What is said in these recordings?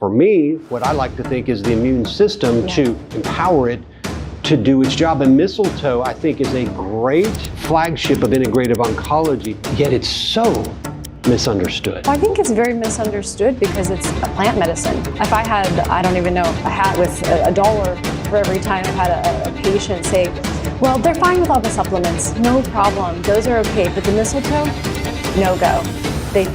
for me, what I like to think is the immune system to empower it to do its job. And Mistletoe, I think, is a great flagship of integrative oncology, yet it's so misunderstood. I think it's very misunderstood because it's a plant medicine. If I had, I don't even know, a hat with $1 for every time I've had a patient say, well, they're fine with all the supplements, no problem, those are okay, but the mistletoe, no go.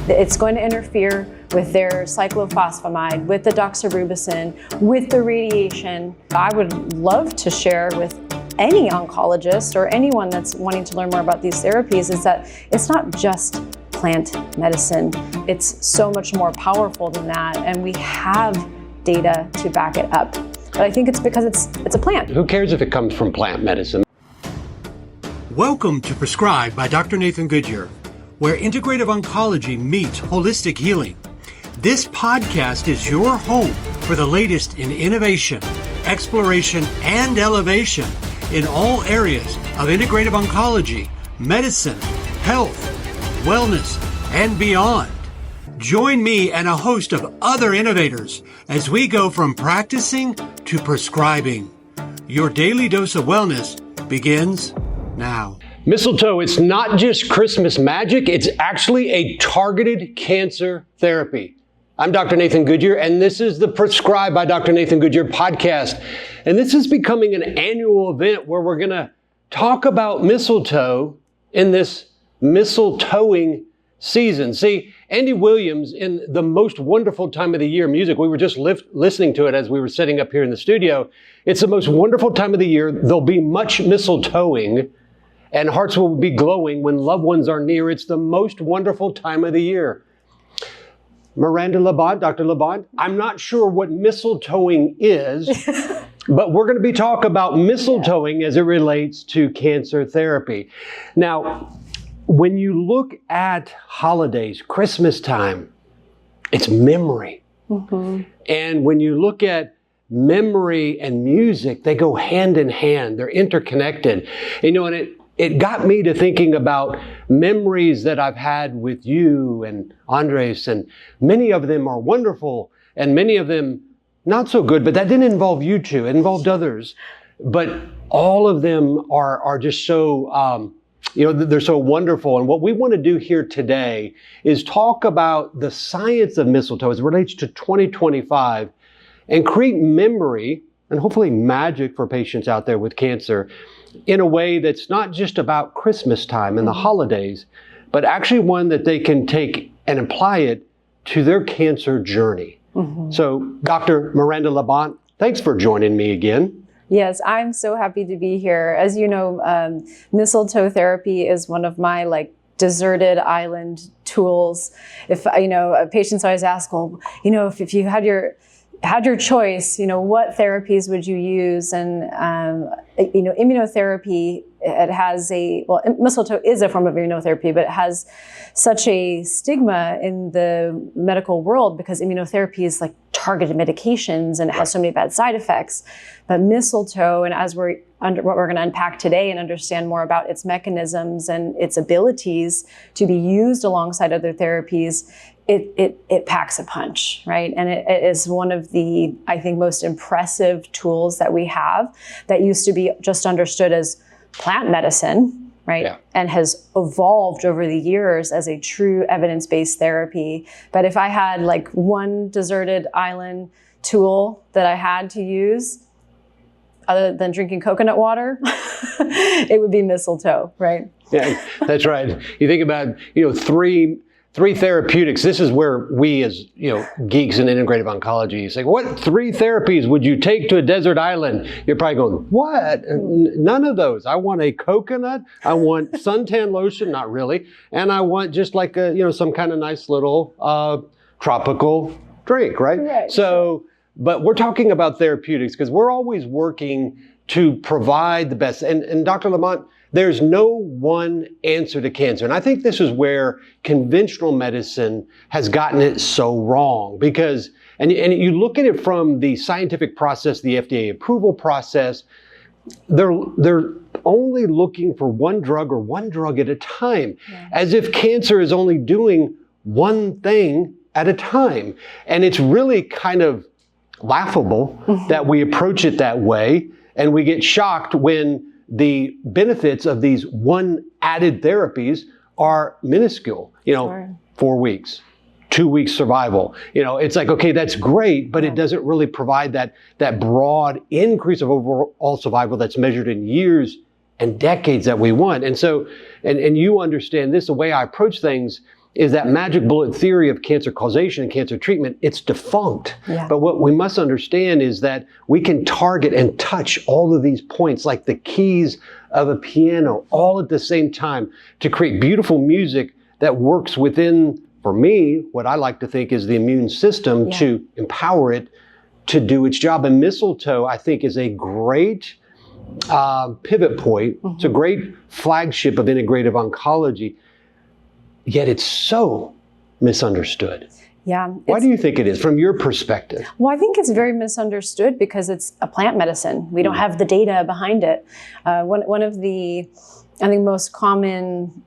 It's going to interfere with their cyclophosphamide, with the doxorubicin, with the radiation. I would love to share with any oncologist or anyone that's wanting to learn more about these therapies is that it's not just plant medicine. It's so much more powerful than that, and we have data to back it up. But I think it's because it's a plant. Who cares if it comes from plant medicine? Welcome to Prescribed by Dr. Nathan Goodyear, where integrative oncology meets holistic healing. This podcast is your home for the latest in innovation, exploration, and elevation in all areas of integrative oncology, medicine, health, wellness, and beyond. Join me and a host of other innovators as we go from practicing to prescribing. Your daily dose of wellness begins now. Mistletoe, it's not just Christmas magic, it's actually a targeted cancer therapy. I'm Dr. Nathan Goodyear, and this is the Prescribed by Dr. Nathan Goodyear podcast. And this is becoming an annual event where we're going to talk about mistletoe in this mistletoeing season. See, Andy Williams, in the most wonderful time of the year music, we were just listening to it as we were sitting up here in the studio. It's the most wonderful time of the year. There'll be much mistletoeing, and hearts will be glowing when loved ones are near. It's the most wonderful time of the year. Miranda LaBant, Dr. LaBant, I'm not sure what mistletoeing is, but we're going to be talking about mistletoeing as it relates to cancer therapy. Now, when you look at holidays, Christmas time, it's memory. Mm-hmm. And when you look at memory and music, they go hand in hand. They're interconnected. And it got me to thinking about memories that I've had with you and Andres, and many of them are wonderful and many of them not so good, but that didn't involve you two, it involved others. But all of them are just so, they're so wonderful. And what we want to do here today is talk about the science of mistletoe as it relates to 2025 and create memory and hopefully magic for patients out there with cancer in a way that's not just about Christmas time and the holidays, but actually one that they can take and apply it to their cancer journey. Mm-hmm. So, Dr. Miranda LaBant, thanks for joining me again. Yes, I'm so happy to be here. As you know, mistletoe therapy is one of my deserted island tools. If patients always ask, well, if you had your choice, what therapies would you use? And immunotherapy, mistletoe is a form of immunotherapy, but it has such a stigma in the medical world because immunotherapy is like targeted medications and it has so many bad side effects. But mistletoe, and as what we're going to unpack today and understand more about its mechanisms and its abilities to be used alongside other therapies, it packs a punch, right? And it is one of the, I think, most impressive tools that we have that used to be just understood as plant medicine, right? Yeah. And has evolved over the years as a true evidence-based therapy. But if I had one deserted island tool that I had to use, other than drinking coconut water, it would be mistletoe, right? Yeah, that's right. You think about, three therapeutics. This is where we as, geeks in integrative oncology say, what 3 therapies would you take to a desert island? You're probably going, what? None of those. I want a coconut. I want suntan lotion. Not really. And I want just some kind of nice little tropical drink, right? Right. So, but we're talking about therapeutics because we're always working to provide the best. And Dr. LaBant, there's no one answer to cancer. And I think this is where conventional medicine has gotten it so wrong because, and you look at it from the scientific process, the FDA approval process, they're only looking for one drug or one drug at a time, as if cancer is only doing one thing at a time. And it's really kind of laughable that we approach it that way, and we get shocked when the benefits of these one added therapies are minuscule, 4 weeks, 2 weeks survival. It's like, okay, that's great, but it doesn't really provide that broad increase of overall survival that's measured in years and decades that we want. And so, and you understand this, the way I approach things is that magic bullet theory of cancer causation and cancer treatment, it's defunct. Yeah. But what we must understand is that we can target and touch all of these points like the keys of a piano all at the same time to create beautiful music that works within, for me, what I like to think is the immune system to empower it to do its job. And Mistletoe, I think, is a great pivot point. It's a great flagship of integrative oncology. Yet it's so misunderstood. Yeah. Why do you think it is, from your perspective? Well, I think it's very misunderstood because it's a plant medicine. We don't have the data behind it. One of the, I think, most common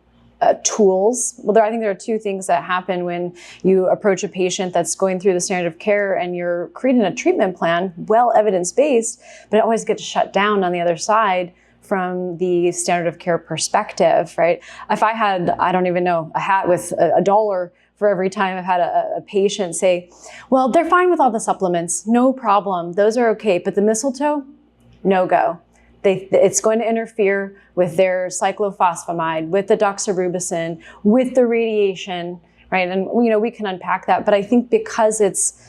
tools, I think there are two things that happen when you approach a patient that's going through the standard of care and you're creating a treatment plan, well evidence-based, but it always gets shut down on the other side from the standard of care perspective, right? If I had, I don't even know, a hat with $1 for every time I've had a patient say, well, they're fine with all the supplements, no problem, those are okay, but the mistletoe, no go. It's going to interfere with their cyclophosphamide, with the doxorubicin, with the radiation, right? And we can unpack that, but I think because it's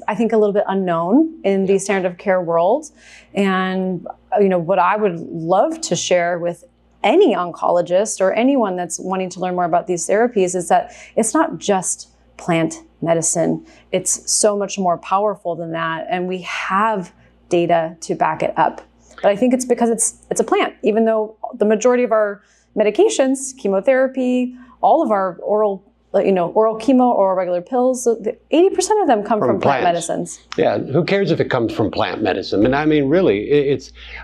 I think a little bit unknown in the standard of care world. And what I would love to share with any oncologist or anyone that's wanting to learn more about these therapies is that it's not just plant medicine. It's so much more powerful than that. And we have data to back it up. But I think it's because it's a plant, even though the majority of our medications, chemotherapy, all of our oral chemo or regular pills, 80% of them come from plant medicines. Yeah, who cares if it comes from plant medicine? And I mean, really,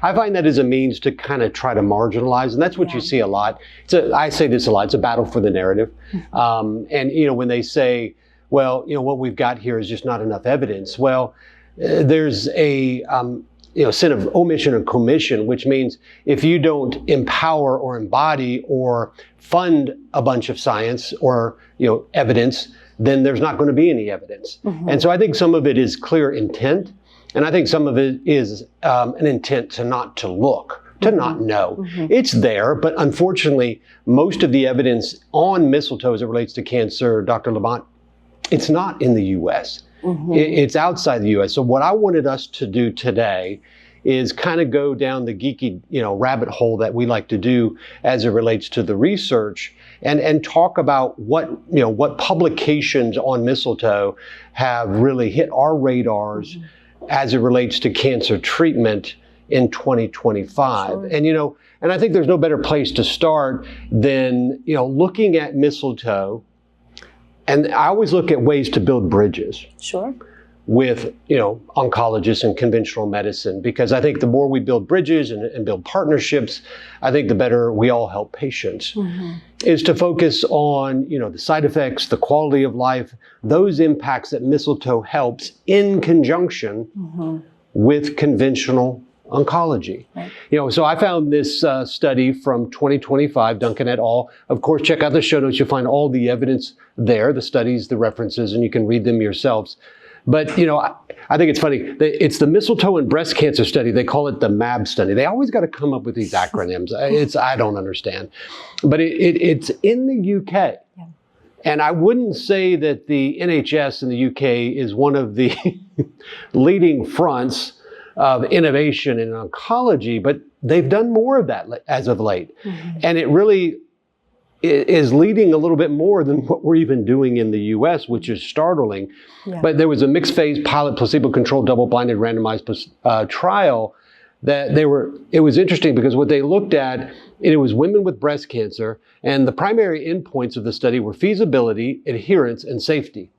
I find that as a means to kind of try to marginalize, and that's what you see a lot. I say this a lot, it's a battle for the narrative. And when they say, well, what we've got here is just not enough evidence. Well, there's a sin of omission and commission, which means if you don't empower or embody or fund a bunch of science or evidence, then there's not going to be any evidence. And so I think some of it is clear intent, and I think some of it is an intent to not to look, to not know. It's there, but unfortunately, most of the evidence on mistletoe as it relates to cancer, Dr. LaBant, it's not in the U.S. It's outside the U.S. So what I wanted us to do today is kind of go down the geeky, rabbit hole that we like to do as it relates to the research, and talk about what publications on mistletoe have really hit our radars as it relates to cancer treatment in 2025. Sure. And I think there's no better place to start than looking at mistletoe. And I always look at ways to build bridges. Sure. With oncologists and conventional medicine, because I think the more we build bridges and build partnerships, I think the better we all help patients. Is to focus on the side effects, the quality of life, those impacts that mistletoe helps in conjunction with conventional oncology. Right. So I found this study from 2025, Duncan et al. Of course, check out the show notes. You'll find all the evidence there, the studies, the references, and you can read them yourselves. But, I think it's funny. It's the mistletoe and breast cancer study. They call it the MAB study. They always got to come up with these acronyms. I don't understand. But it's in the UK. Yeah. And I wouldn't say that the NHS in the UK is one of the leading fronts of innovation in oncology, but they've done more of that as of late. And it really is leading a little bit more than what we're even doing in the US, which is startling. Yeah. But there was a mixed phase pilot placebo-controlled double-blinded randomized trial that it was interesting because what they looked at, it was women with breast cancer, and the primary endpoints of the study were feasibility, adherence, and safety.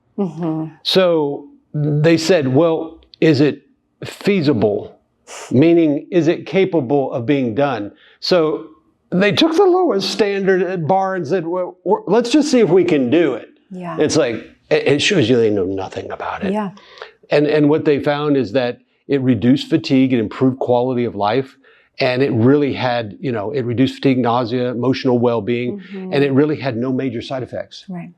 So they said, well, is it feasible? Meaning, is it capable of being done? So they took the lowest standard bar and said, well, let's just see if we can do it. Yeah. It's like, It shows you they know nothing about it. Yeah. And what they found is that it reduced fatigue, it improved quality of life, and it really had, it reduced fatigue, nausea, emotional well-being, and it really had no major side effects. Right.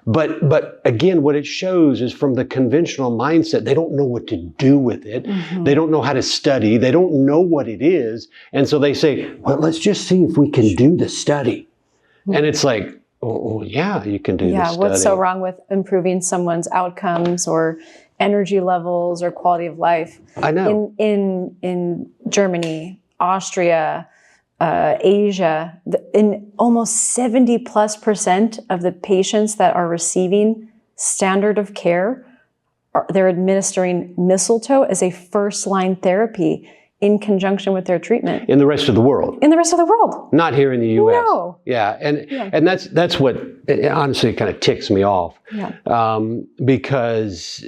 But again, what it shows is from the conventional mindset, they don't know what to do with it. They don't know how to study. They don't know what it is. And so they say, well, let's just see if we can do the study. And it's like, oh yeah, you can do the study. Yeah, what's so wrong with improving someone's outcomes or energy levels or quality of life? I know. In Germany, Austria, Asia, in almost 70+% of the patients that are receiving standard of care, they're administering mistletoe as a first-line therapy in conjunction with their treatment. In the rest of the world. In the rest of the world. Not here in the U.S. No. Yeah, and that's what honestly kind of ticks me off. Yeah. Because,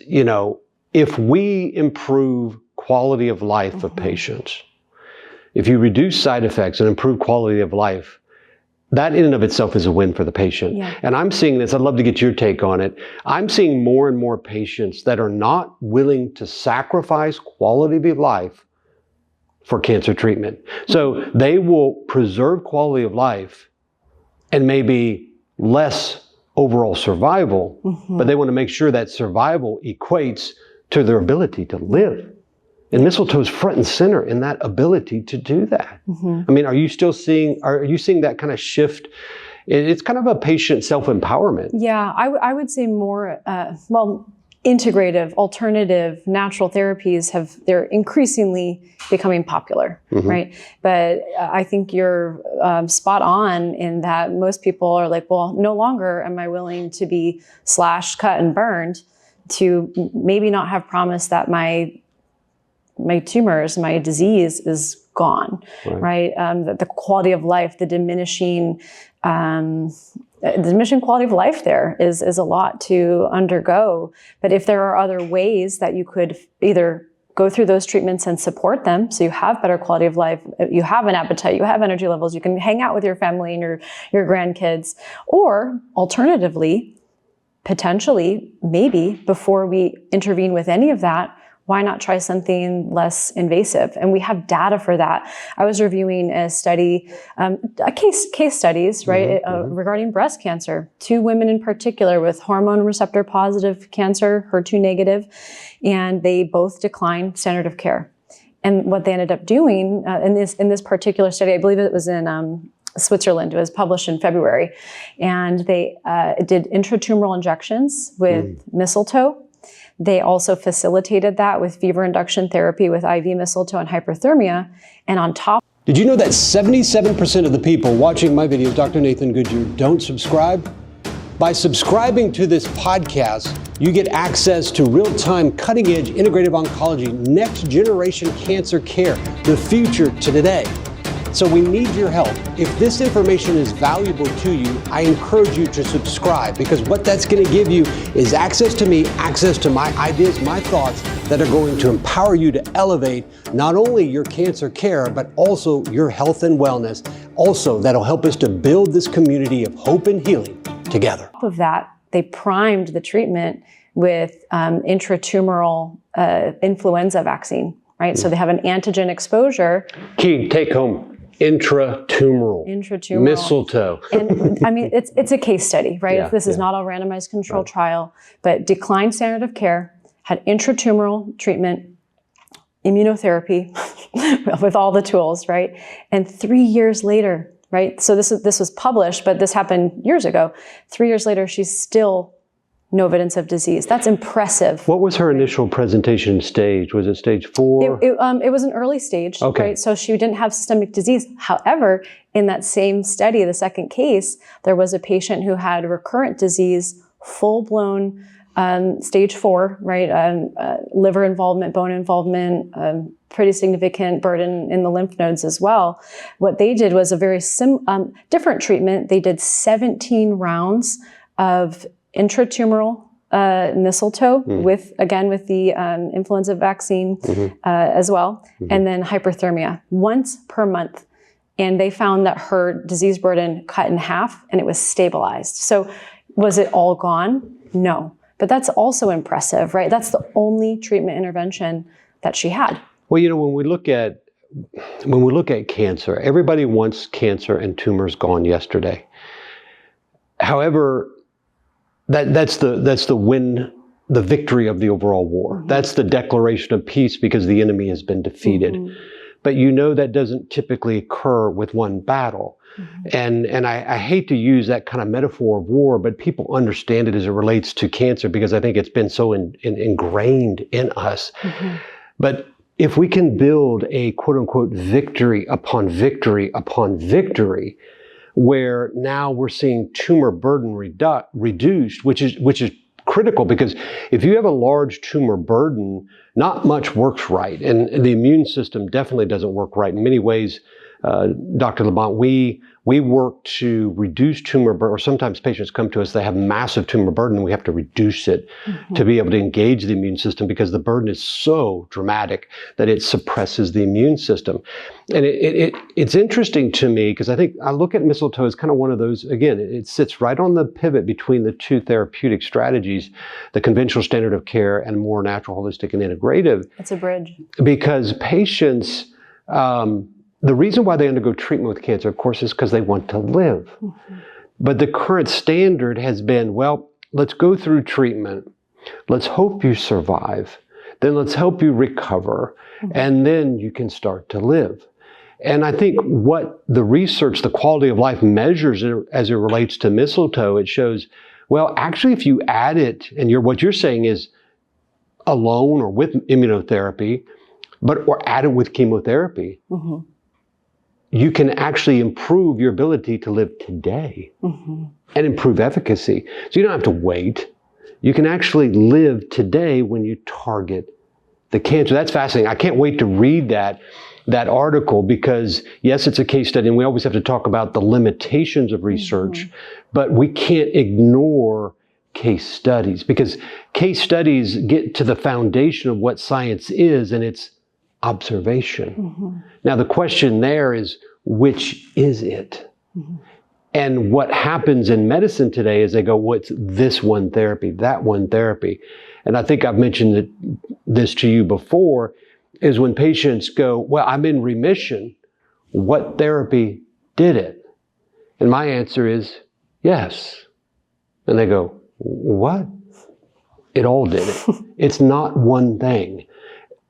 if we improve quality of life of patients, if you reduce side effects and improve quality of life, that in and of itself is a win for the patient. Yeah. And I'm seeing this, I'd love to get your take on it. I'm seeing more and more patients that are not willing to sacrifice quality of life for cancer treatment. So they will preserve quality of life and maybe less overall survival, but they want to make sure that survival equates to their ability to live. And mistletoe is front and center in that ability to do that. I mean, are you seeing that kind of shift? It's kind of a patient self-empowerment. Yeah, I would say more, integrative, alternative, natural therapies they're increasingly becoming popular, right? But I think you're spot on in that most people are like, well, no longer am I willing to be slashed, cut, and burned to maybe not have promised that my tumors, my disease is gone, right? The quality of life, the diminishing quality of life there is a lot to undergo. But if there are other ways that you could either go through those treatments and support them, so you have better quality of life, you have an appetite, you have energy levels, you can hang out with your family and your grandkids, or alternatively, potentially, maybe before we intervene with any of that, why not try something less invasive? And we have data for that. I was reviewing a study, case studies, right, regarding breast cancer. 2 women in particular with hormone receptor positive cancer, HER2 negative, and they both declined standard of care. And what they ended up doing in this particular study, I believe it was in Switzerland. It was published in February, and they did intratumoral injections with mistletoe. They also facilitated that with fever induction therapy with IV mistletoe and hyperthermia. And on top. Did you know that 77% of the people watching my videos, Dr. Nathan Goodyear, don't subscribe? By subscribing to this podcast, you get access to real-time, cutting-edge integrative oncology, next-generation cancer care, the future to today. So we need your help. If this information is valuable to you, I encourage you to subscribe, because what that's going to give you is access to me, access to my ideas, my thoughts that are going to empower you to elevate not only your cancer care, but also your health and wellness. Also, that'll help us to build this community of hope and healing together. On top of that, they primed the treatment with intratumoral influenza vaccine, right? So they have an antigen exposure. Key take home. Intratumoral. Mistletoe. And I mean, it's a case study, right? Yeah, This is not a randomized controlled trial, but declined standard of care, had intratumoral treatment, immunotherapy with all the tools, right? And 3 years later, right? So this was published, but this happened years ago. 3 years later, she's still no evidence of disease. That's impressive. What was her initial presentation stage? Was it stage 4? It was an early stage, right? So she didn't have systemic disease. However, in that same study, the second case, there was a patient who had recurrent disease, full-blown stage 4, right? Liver involvement, bone involvement, pretty significant burden in the lymph nodes as well. What they did was a very different treatment. They did 17 rounds of intratumoral mistletoe with the influenza vaccine as well, and then hyperthermia once per month. And they found that her disease burden cut in half and it was stabilized. So was it all gone? No, But that's also impressive, right? That's the only treatment intervention that she had. Well, when we look at cancer, everybody wants cancer and tumors gone yesterday. However, that's the win, the victory of the overall war. Mm-hmm. That's the declaration of peace because the enemy has been defeated. Mm-hmm. But that doesn't typically occur with one battle. Mm-hmm. And I hate to use that kind of metaphor of war, but people understand it as it relates to cancer because I think it's been so ingrained in us. Mm-hmm. But if we can build a quote unquote victory upon victory upon victory, where now we're seeing tumor burden reduced, which is critical, because if you have a large tumor burden, not much works right. And the immune system definitely doesn't work right. In many ways, Dr. LaBant, we work to reduce tumor burden, or sometimes patients come to us, they have massive tumor burden, and we have to reduce it to be able to engage the immune system because the burden is so dramatic that it suppresses the immune system. And it's interesting to me because I think I look at mistletoe as kind of one of those, again, it sits right on the pivot between the two therapeutic strategies, the conventional standard of care and more natural, holistic, and integrative. It's a bridge. Because patients, the reason why they undergo treatment with cancer, of course, is because they want to live. Mm-hmm. But the current standard has been, well, let's go through treatment. Let's hope you survive. Then let's help you recover. Mm-hmm. And then you can start to live. And I think what the research, the quality of life measures as it relates to mistletoe, it shows, well, actually, if you add it, and what you're saying is alone or with immunotherapy, or add it with chemotherapy, mm-hmm. you can actually improve your ability to live today mm-hmm. and improve efficacy. So you don't have to wait. You can actually live today when you target the cancer. That's fascinating. I can't wait to read that article because, yes, it's a case study, and we always have to talk about the limitations of research, mm-hmm. but we can't ignore case studies because case studies get to the foundation of what science is, and it's observation. Mm-hmm. Now, the question there is, which is it? Mm-hmm. And what happens in medicine today is they go, what's this one therapy, that one therapy? And I think I've mentioned this to you before, is when patients go, well, I'm in remission, what therapy did it? And my answer is yes. And they go, what? It all did it. It's not one thing.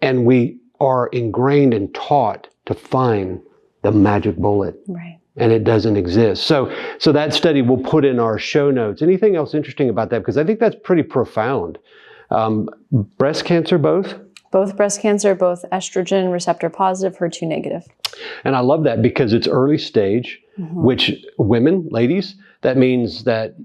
And we are ingrained and taught to find the magic bullet. Right. And it doesn't exist. So that study we'll put in our show notes. Anything else interesting about that? Because I think that's pretty profound. Breast cancer, both? Both breast cancer, both estrogen receptor positive, HER2 negative. And I love that because it's early stage, mm-hmm. which women, ladies, that means that,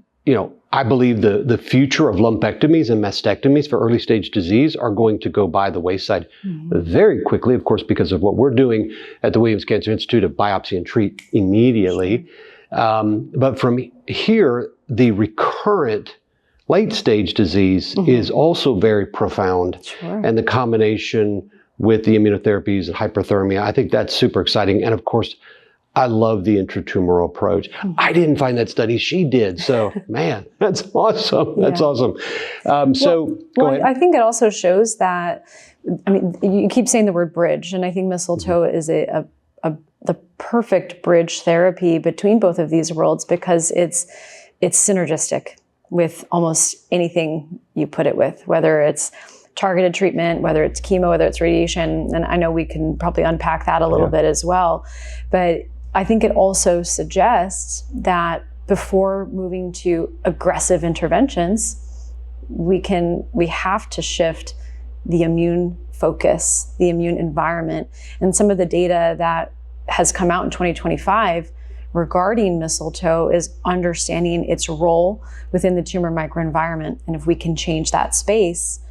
I believe the future of lumpectomies and mastectomies for early stage disease are going to go by the wayside mm-hmm. very quickly, of course, because of what we're doing at the Williams Cancer Institute of biopsy and treat immediately. But from here, the recurrent late stage disease mm-hmm. is also very profound. Sure. And the combination with the immunotherapies and hyperthermia, I think that's super exciting. And of course, I love the intratumoral approach. Mm-hmm. I didn't find that study, she did. So, man, that's awesome. That's awesome. Go ahead. I think it also shows that, you keep saying the word bridge, and I think mistletoe mm-hmm. is the perfect bridge therapy between both of these worlds because it's synergistic with almost anything you put it with, whether it's targeted treatment, whether it's chemo, whether it's radiation. And I know we can probably unpack that a little bit as well. But I think it also suggests that before moving to aggressive interventions, we have to shift the immune focus, the immune environment. And some of the data that has come out in 2025 regarding mistletoe is understanding its role within the tumor microenvironment. And if we can change that space,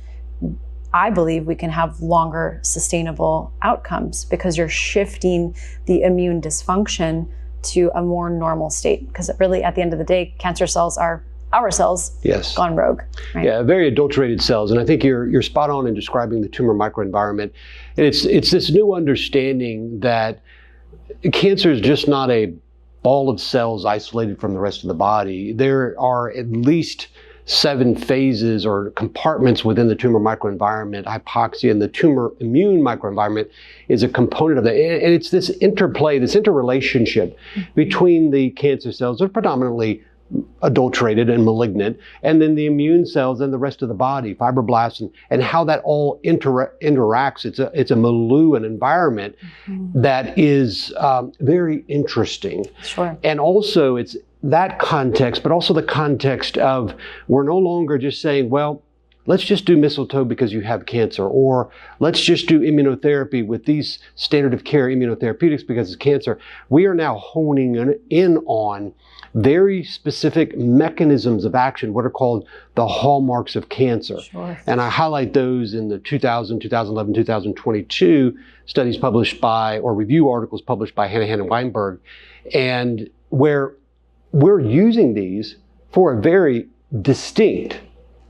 I believe we can have longer sustainable outcomes because you're shifting the immune dysfunction to a more normal state. Because really, at the end of the day, cancer cells are our cells gone rogue. Right? Yeah, very adulterated cells. And I think you're spot on in describing the tumor microenvironment. And it's this new understanding that cancer is just not a ball of cells isolated from the rest of the body. There are at least 7 phases or compartments within the tumor microenvironment. Hypoxia and the tumor immune microenvironment is a component of that. And it's this interplay, this interrelationship between the cancer cells, that are predominantly adulterated and malignant, and then the immune cells and the rest of the body, fibroblasts, and how that all interacts. It's a milieu, an environment that is very interesting. Sure. And also it's that context, but also the context of we're no longer just saying, well, let's just do mistletoe because you have cancer, or let's just do immunotherapy with these standard of care immunotherapeutics because it's cancer. We are now honing in on very specific mechanisms of action, what are called the hallmarks of cancer. Sure. And I highlight those in the 2000, 2011, 2022 studies published by, or review articles published by Hanahan and Weinberg, and where we're using these for a very distinct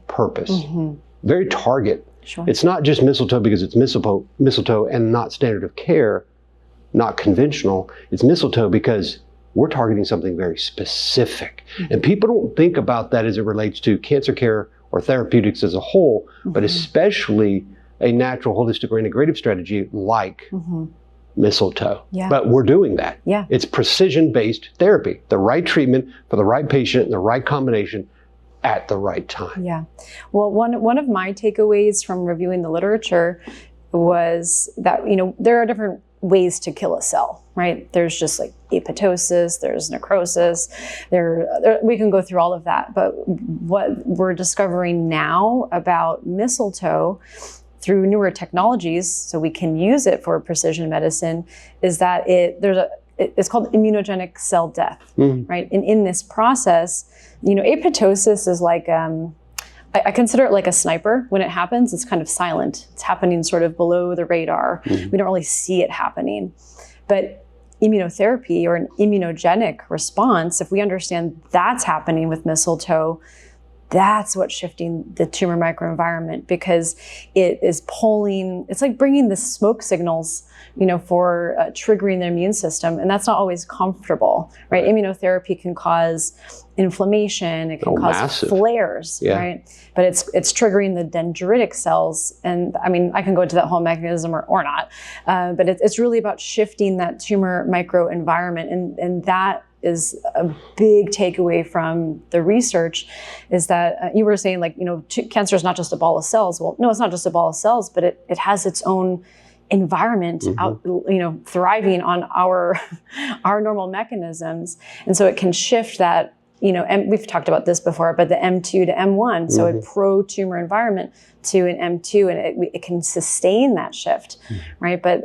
purpose, very target. Sure. It's not just mistletoe because it's mistletoe and not standard of care, not conventional. It's mistletoe because we're targeting something very specific. And people don't think about that as it relates to cancer care or therapeutics as a whole, but especially a natural, holistic, or integrative strategy like mistletoe. Yeah. But we're doing that. Yeah. It's precision-based therapy, the right treatment for the right patient in the right combination at the right time. Yeah. Well, one of my takeaways from reviewing the literature was that, there are different ways to kill a cell, right? There's just like apoptosis, there's necrosis, we can go through all of that. But what we're discovering now about mistletoe through newer technologies, so we can use it for precision medicine, is that it's called immunogenic cell death, right? And in this process, apoptosis is like, I consider it like a sniper. When it happens, it's kind of silent. It's happening sort of below the radar. We don't really see it happening. But immunotherapy or an immunogenic response, if we understand that's happening with mistletoe, that's what's shifting the tumor microenvironment, because it is it's like bringing the smoke signals, for triggering the immune system. And that's not always comfortable, right? Immunotherapy can cause inflammation, it can cause massive flares, right? But it's triggering the dendritic cells. And I mean, I can go into that whole mechanism or not, but it's really about shifting that tumor microenvironment. And that is a big takeaway from the research, is that you were saying, like, cancer is not just a ball of cells. Well, no, it's not just a ball of cells, but it has its own environment out, thriving on our normal mechanisms. And so it can shift that, and we've talked about this before, but the M2 to M1, so a pro-tumor environment to an M2, and it can sustain that shift, right? But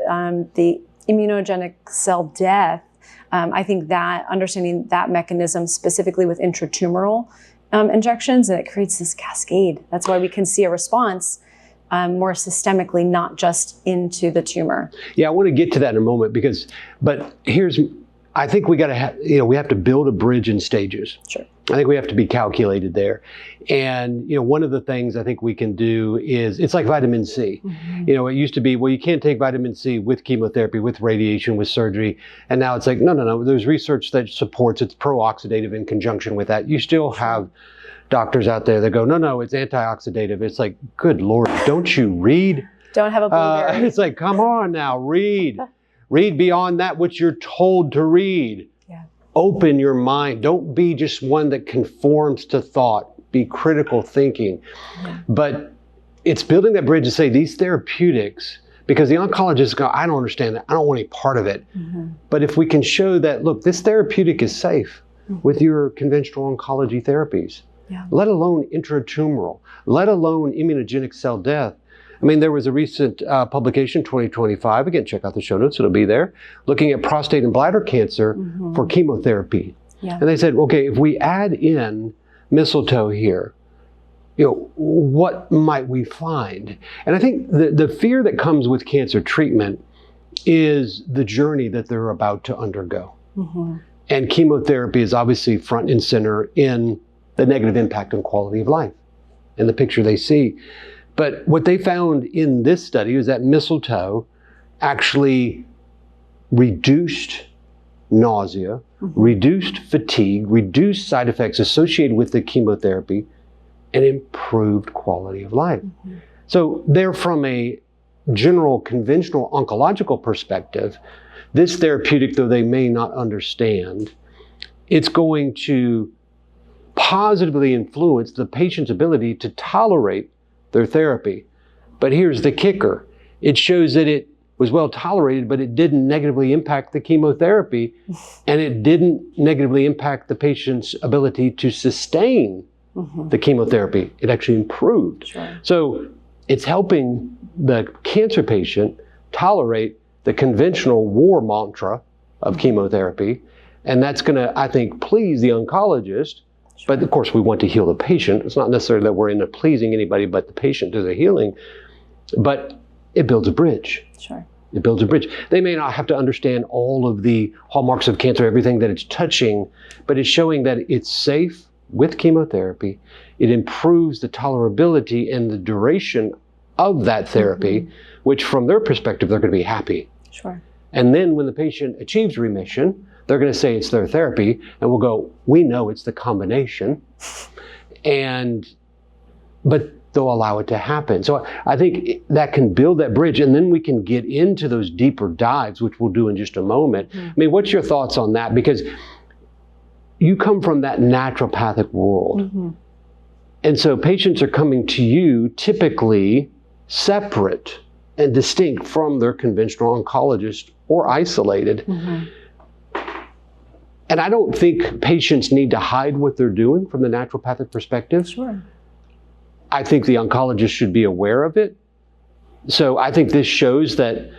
the immunogenic cell death, I think that understanding that mechanism specifically with intratumoral injections, and it creates this cascade. That's why we can see a response more systemically, not just into the tumor. Yeah, I want to get to that in a moment I think we got to have, we have to build a bridge in stages. Sure. I think we have to be calculated there. And, one of the things I think we can do is, it's like vitamin C. It used to be, well, you can't take vitamin C with chemotherapy, with radiation, with surgery. And now it's like, no. There's research that supports it's pro-oxidative in conjunction with that. You still have doctors out there that go, no, it's antioxidative. It's like, good Lord, don't you read? Don't have a blueberry. It's like, come on now, read. Read beyond that which you're told to read. Yeah. Open your mind. Don't be just one that conforms to thought. Be critical thinking. Yeah. But it's building that bridge to say these therapeutics, because the oncologists go, I don't understand that. I don't want any part of it. But if we can show that, look, this therapeutic is safe with your conventional oncology therapies, let alone intratumoral, let alone immunogenic cell death. I mean, there was a recent publication, 2025, again, check out the show notes, it'll be there, looking at prostate and bladder cancer for chemotherapy. Yeah. And they said, okay, if we add in mistletoe here, what might we find? And I think the fear that comes with cancer treatment is the journey that they're about to undergo. And chemotherapy is obviously front and center in the negative impact on quality of life and the picture they see. But what they found in this study is that mistletoe actually reduced nausea, reduced fatigue, reduced side effects associated with the chemotherapy and improved quality of life. So there, from a general conventional oncological perspective, this therapeutic, though they may not understand, it's going to positively influence the patient's ability to tolerate their therapy. But here's the kicker. It shows that it was well tolerated, but it didn't negatively impact the chemotherapy, and it didn't negatively impact the patient's ability to sustain the chemotherapy. It actually improved. Sure. So it's helping the cancer patient tolerate the conventional war mantra of chemotherapy, and that's going to, I think, please the oncologist. Sure. But of course, we want to heal the patient. It's not necessarily that we're into pleasing anybody but the patient to the healing, but it builds a bridge. Sure. It builds a bridge. They may not have to understand all of the hallmarks of cancer, everything that it's touching, but it's showing that it's safe with chemotherapy. It improves the tolerability and the duration of that therapy, which from their perspective, they're going to be happy. Sure. And then when the patient achieves remission, they're going to say it's their therapy, and we'll go, we know it's the combination, but they'll allow it to happen. So I think that can build that bridge, and then we can get into those deeper dives, which we'll do in just a moment. I mean, what's your thoughts on that? Because you come from that naturopathic world. And so patients are coming to you typically separate and distinct from their conventional oncologist or isolated. And I don't think patients need to hide what they're doing from the naturopathic perspective. Sure. I think the oncologist should be aware of it. So I think this shows that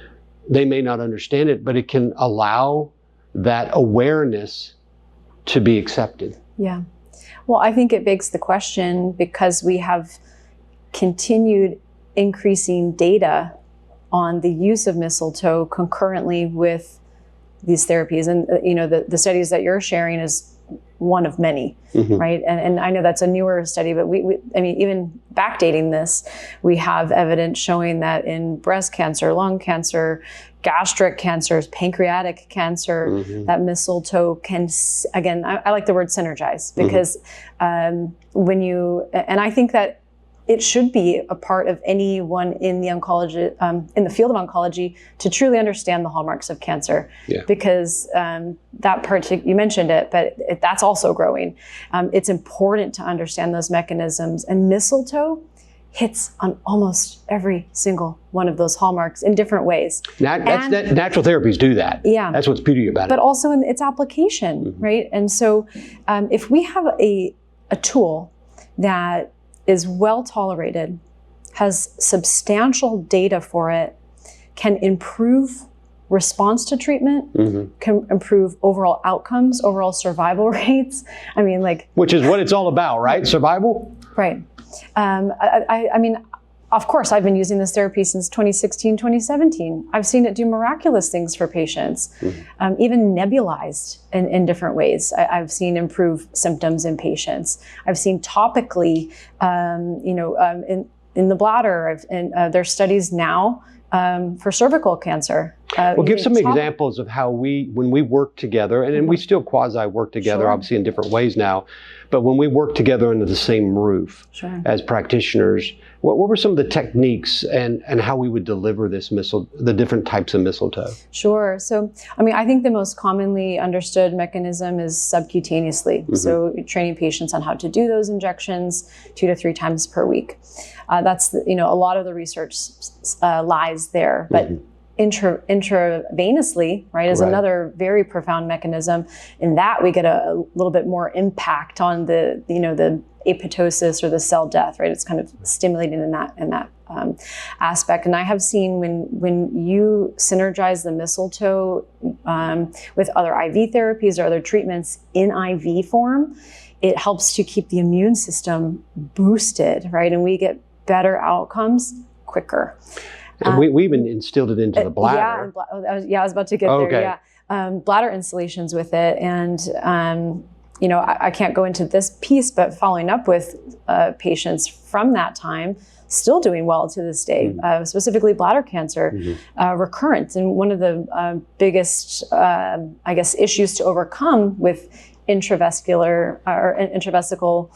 they may not understand it, but it can allow that awareness to be accepted. Yeah. Well, I think it begs the question, because we have continued increasing data on the use of mistletoe concurrently with these therapies. And the studies that you're sharing is one of many, right? And I know that's a newer study, but I mean, even backdating this, we have evidence showing that in breast cancer, lung cancer, gastric cancers, pancreatic cancer, that mistletoe can, again, I like the word synergize, because and I think that it should be a part of anyone in the oncology, in the field of oncology, to truly understand the hallmarks of cancer. Because that part, you mentioned it, but that's also growing. It's important to understand those mechanisms, and mistletoe hits on almost every single one of those hallmarks in different ways. Natural therapies do that. Yeah. That's what's beauty about it. But also in its application, right? And so if we have a tool that is well tolerated, has substantial data for it, can improve response to treatment, can improve overall outcomes, overall survival rates. I mean, which is what it's all about, right? Survival? Right. I mean, of course, I've been using this therapy since 2016, 2017. I've seen it do miraculous things for patients, even nebulized in different ways. I've seen improve symptoms in patients. I've seen topically, in the bladder, and there's studies now for cervical cancer. Well, give some examples of how when we work together, and we still quasi work together, obviously in different ways now, but when we work together under the same roof as practitioners, what were some of the techniques and how we would deliver the different types of mistletoe? Sure. So, I mean, I think the most commonly understood mechanism is subcutaneously. So training patients on how to do those injections 2 to 3 times per week. That's, a lot of the research lies there, but intravenously, right, is another very profound mechanism. In that, we get a little bit more impact on the apoptosis or the cell death, right? It's kind of stimulating in that aspect. And I have seen when you synergize the mistletoe with other IV therapies or other treatments in IV form, it helps to keep the immune system boosted, right? And we get better outcomes quicker. And we even instilled it into the bladder. I was about to get there. Yeah, bladder installations with it, and I can't go into this piece, but following up with patients from that time, still doing well to this day, specifically bladder cancer, recurrent. And one of the biggest, issues to overcome with intravesical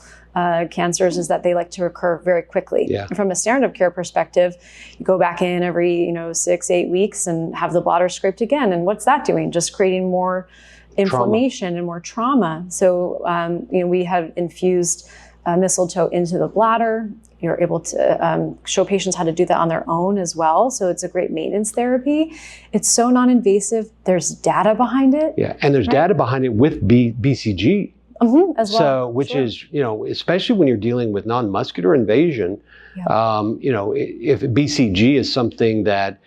cancers is that they like to recur very quickly. Yeah. And from a standard of care perspective, you go back in every 6-8 weeks and have the bladder scraped again. And what's that doing? Just creating more inflammation and more trauma. So we have infused mistletoe into the bladder. You're able to show patients how to do that on their own as well. So it's a great maintenance therapy. It's so non-invasive. There's data behind it. Yeah, and there's data behind it with BCG. As well. So, which is, especially when you're dealing with non-muscular invasion, if BCG is something that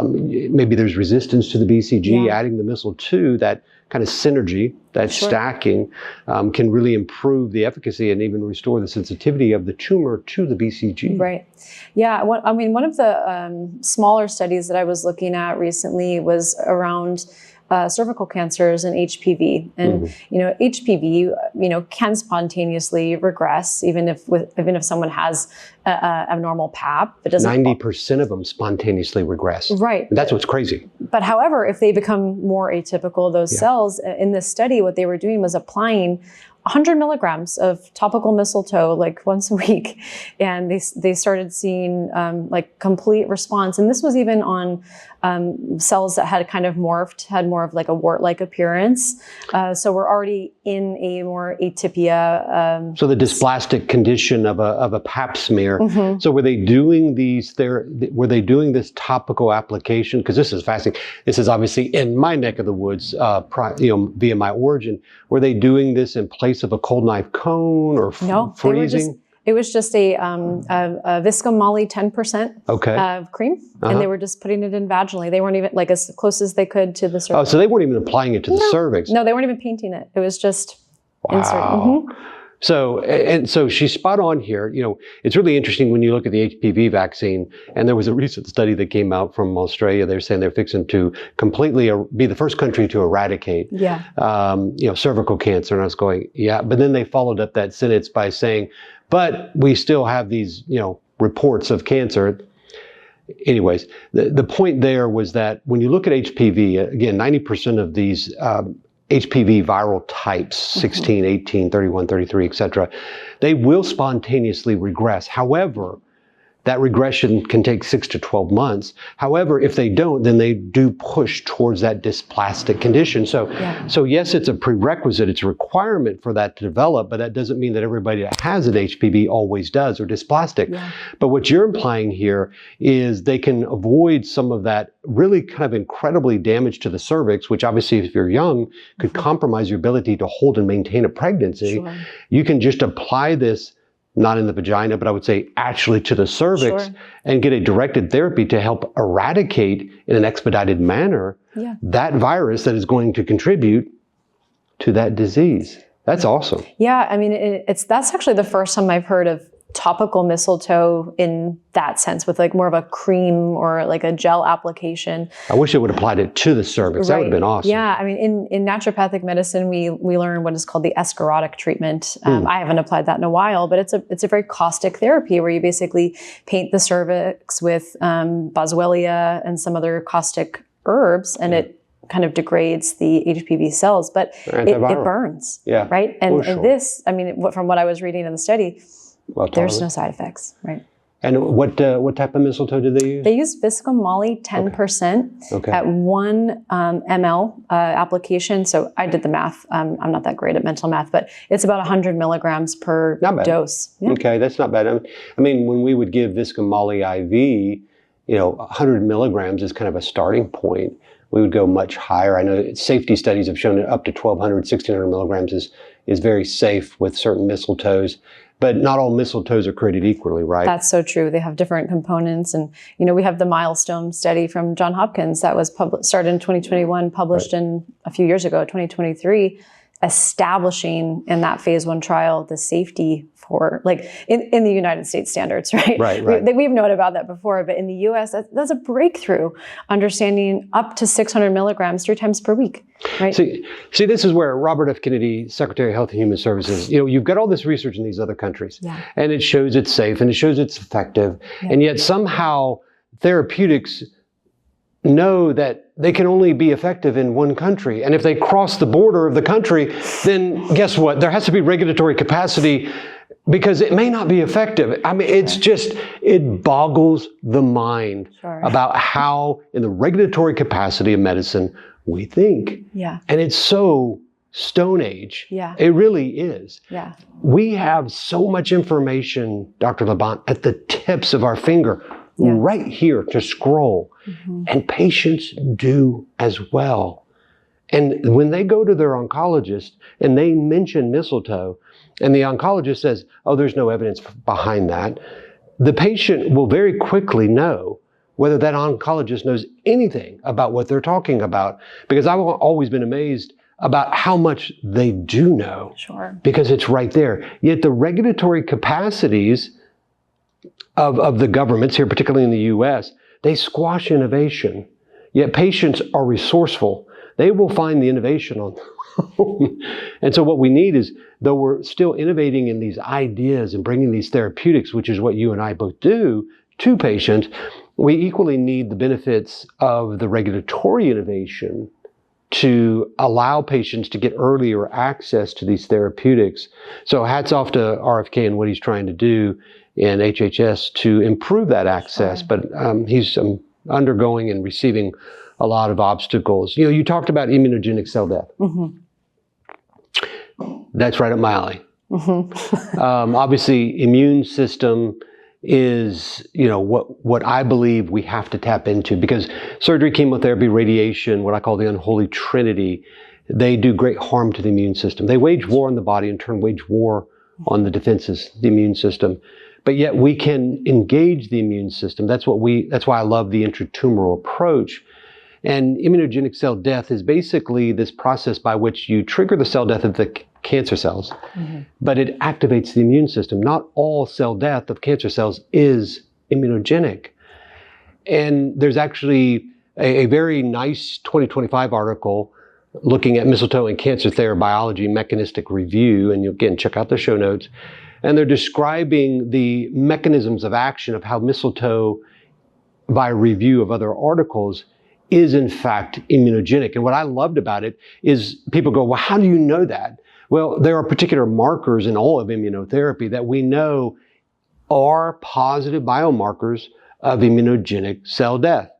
maybe there's resistance to the BCG, adding the mistletoe, that kind of synergy, that stacking can really improve the efficacy and even restore the sensitivity of the tumor to the BCG. Right. Yeah. One of the smaller studies that I was looking at recently was around cervical cancers and HPV. And, HPV, can spontaneously regress even if someone has abnormal PAP. It doesn't. 90% of them spontaneously regress. Right. That's what's crazy. But however, if they become more atypical, those cells in this study, what they were doing was applying 100 milligrams of topical mistletoe like once a week, and they started seeing complete response. And this was even on cells that had kind of morphed, had more of like a wart-like appearance. So we're already in a more atypia. So the dysplastic condition of a Pap smear. So were they doing this topical application? Because this is fascinating. This is obviously in my neck of the woods, via my origin. Were they doing this in place of a cold knife cone or freezing? It was just a Viscum Molly 10% cream, and they were just putting it in vaginally. They weren't even as close as they could to the cervix. Oh, so they weren't even applying it to the cervix. No, they weren't even painting it. It was just inserting. So she's spot on here. It's really interesting when you look at the HPV vaccine, and there was a recent study that came out from Australia. They're saying they're fixing to completely be the first country to eradicate, cervical cancer. And I was going, but then they followed up that sentence by saying, but we still have these, reports of cancer. Anyways, the point there was that when you look at HPV, again, 90% of these HPV viral types, 16, 18, 31, 33, et cetera, they will spontaneously regress. However, that regression can take 6 to 12 months. However, if they don't, then they do push towards that dysplastic condition. So yes, it's a prerequisite, it's a requirement for that to develop, but that doesn't mean that everybody that has an HPV always does or dysplastic. But what you're implying here is they can avoid some of that really kind of incredibly damage to the cervix, which obviously if you're young could compromise your ability to hold and maintain a pregnancy. You can just apply this not in the vagina, but I would say actually to the cervix and get a directed therapy to help eradicate in an expedited manner that virus that is going to contribute to that disease. That's awesome. Yeah, that's actually the first time I've heard of topical mistletoe in that sense, with more of a cream or a gel application. I wish it would have applied it to the cervix. That would have been awesome. Yeah, in naturopathic medicine, we learn what is called the escharotic treatment. I haven't applied that in a while, but it's a very caustic therapy where you basically paint the cervix with boswellia and some other caustic herbs, and it kind of degrades the HPV cells, but it burns. Right? And this, from what I was reading in the study, there's no side effects, right? And what type of mistletoe did they use? They use Viscum Molly 10% at 1 ml application. So I did the math. I'm not that great at mental math, but it's about 100 milligrams per dose. Okay, that's not bad. When we would give Viscum Molly IV, 100 milligrams is kind of a starting point. We would go much higher. I know safety studies have shown that up to 1,200, 1,600 milligrams is very safe with certain mistletoes. But not all mistletoes are created equally, right? That's so true. They have different components. And, we have the milestone study from Johns Hopkins that was started in 2021, published in a few years ago, 2023, establishing in that phase 1 trial the safety for, in the United States standards, right? Right. We've known about that before, but in the US, that's a breakthrough, understanding up to 600 milligrams 3 times per week, right? See, this is where Robert F. Kennedy, Secretary of Health and Human Services, you've got all this research in these other countries, and it shows it's safe and it shows it's effective, and yet somehow therapeutics know that they can only be effective in one country. And if they cross the border of the country, then guess what? There has to be regulatory capacity because it may not be effective. I mean, it's just, it boggles the mind about how in the regulatory capacity of medicine we think. Yeah. And it's so Stone Age. Yeah. It really is. Yeah. We have so much information, Dr. LaBant, at the tips of our finger, right here to scroll. And patients do as well. And when they go to their oncologist and they mention mistletoe, and the oncologist says, oh, there's no evidence behind that, the patient will very quickly know whether that oncologist knows anything about what they're talking about. Because I've always been amazed about how much they do know. Sure. Because it's right there. Yet the regulatory capacities of the governments here, particularly in the US, they squash innovation. Yet patients are resourceful. They will find the innovation on their own. And so what we need is, though we're still innovating in these ideas and bringing these therapeutics, which is what you and I both do, to patients, we equally need the benefits of the regulatory innovation to allow patients to get earlier access to these therapeutics. So hats off to RFK and what he's trying to do in HHS to improve that access. But he's undergoing and receiving a lot of obstacles. You know, you talked about immunogenic cell death. That's right up my alley. Obviously, immune system is, you know, what I believe we have to tap into, because surgery, chemotherapy, radiation, what I call the unholy trinity, they do great harm to the immune system. They wage war on the body, in turn wage war on the defenses, the immune system. But yet we can engage the immune system. That's why I love the intratumoral approach. And immunogenic cell death is basically this process by which you trigger the cell death of the cancer cells, but it activates the immune system. Not all cell death of cancer cells is immunogenic. And there's actually a very nice 2025 article looking at mistletoe and cancer therapy mechanistic review, and you again check out the show notes. And they're describing the mechanisms of action of how mistletoe, via review of other articles, is in fact immunogenic. And what I loved about it is people go, well, how do you know that? Well, there are particular markers in all of immunotherapy that we know are positive biomarkers of immunogenic cell death.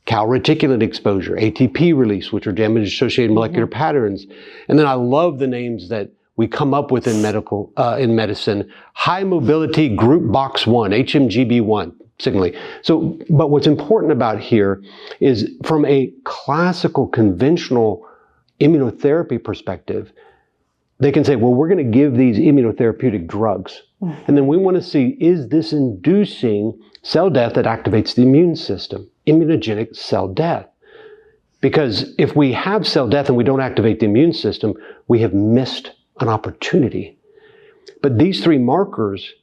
Calreticulin exposure, ATP release, which are damage-associated molecular patterns. And then I love the names that we come up with in medicine. High mobility group box 1, HMGB1 signaling. So, but what's important about here is from a classical, conventional immunotherapy perspective, they can say, well, we're going to give these immunotherapeutic drugs. And then we want to see, is this inducing cell death that activates the immune system? Immunogenic cell death. Because if we have cell death and we don't activate the immune system, we have missed an opportunity. But these three markers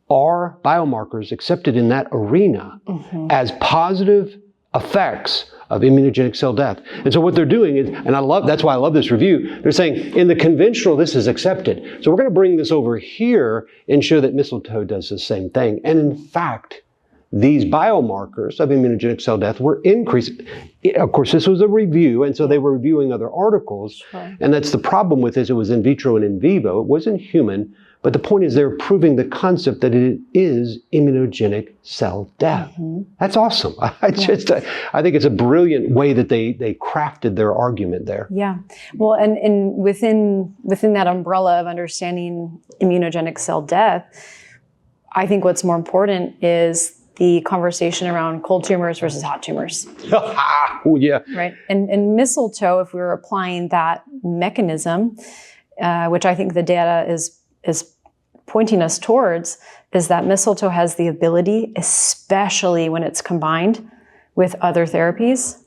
are biomarkers accepted in that arena as positive effects of immunogenic cell death. And so what they're doing is, and that's why I love this review, they're saying in the conventional, this is accepted. So we're going to bring this over here and show that mistletoe does the same thing. And in fact, these biomarkers of immunogenic cell death were increasing. Of course, this was a review, and so they were reviewing other articles. And that's the problem with this. It was in vitro and in vivo. It wasn't human. But the point is they're proving the concept that it is immunogenic cell death. That's awesome. I think it's a brilliant way that they crafted their argument there. Yeah. Well, and within that umbrella of understanding immunogenic cell death, I think what's more important is the conversation around cold tumors versus hot tumors. Oh, yeah. Right. And mistletoe, if we were applying that mechanism, which I think the data is pointing us towards, is that mistletoe has the ability, especially when it's combined with other therapies,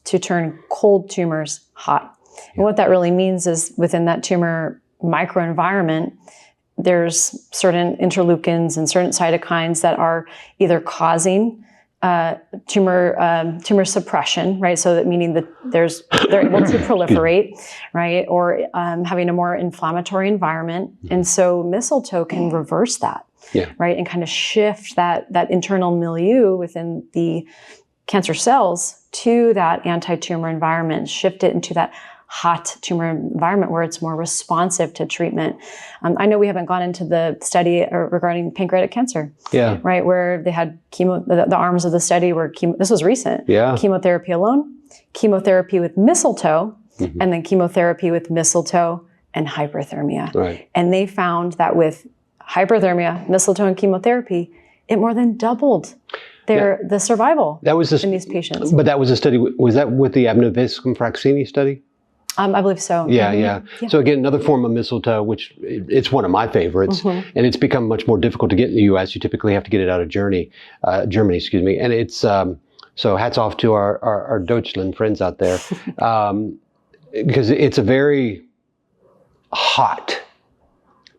to turn cold tumors hot. And what that really means is within that tumor microenvironment, there's certain interleukins and certain cytokines that are either causing tumor suppression, right? So that meaning that they're able to proliferate, right? Or having a more inflammatory environment. And so mistletoe can reverse that, right? And kind of shift that internal milieu within the cancer cells to that anti-tumor environment, shift it into that hot tumor environment where it's more responsive to treatment. I know we haven't gone into the study regarding pancreatic cancer, right? Where they had chemo, the arms of the study were chemo. This was recent. Chemotherapy alone, chemotherapy with mistletoe, and then chemotherapy with mistletoe and hyperthermia. Right. And they found that with hyperthermia, mistletoe, and chemotherapy, it more than doubled the survival in these patients. But that was a study. Was that with the Immunogenic Fraxini study? I believe so. Yeah. So again, another form of mistletoe, which it's one of my favorites, and it's become much more difficult to get in the U.S. You typically have to get it out of Germany, and it's so hats off to our Deutschland friends out there, because it's a very hot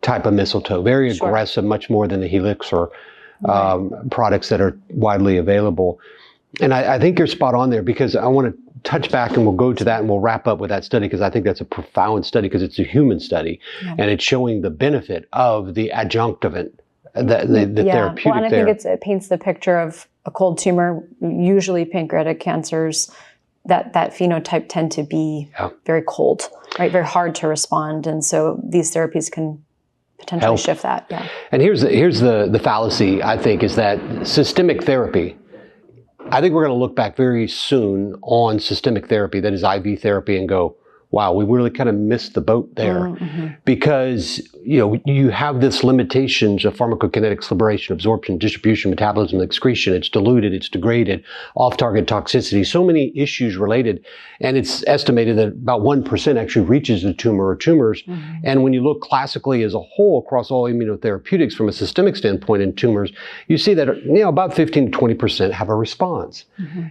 type of mistletoe, very aggressive, much more than the Helix or products that are widely available. And I think you're spot on there, because I want to touch back, and we'll go to that and we'll wrap up with that study, because I think that's a profound study, because it's a human study and it's showing the benefit of the adjunctivant, the therapeutic and I think it paints the picture of a cold tumor. Usually pancreatic cancers, that phenotype tend to be very cold, right? Very hard to respond. And so these therapies can potentially shift that. Yeah. And here's the fallacy, I think, is that systemic therapy, I think we're going to look back very soon on systemic therapy, that is IV therapy, and go, wow, we really kind of missed the boat there, because you have this limitations of pharmacokinetics, liberation, absorption, distribution, metabolism, excretion. It's diluted, it's degraded, off-target toxicity, so many issues related, and it's estimated that about 1% actually reaches the tumor or tumors. And when you look classically as a whole across all immunotherapeutics from a systemic standpoint in tumors, you see that about 15 to 20% have a response.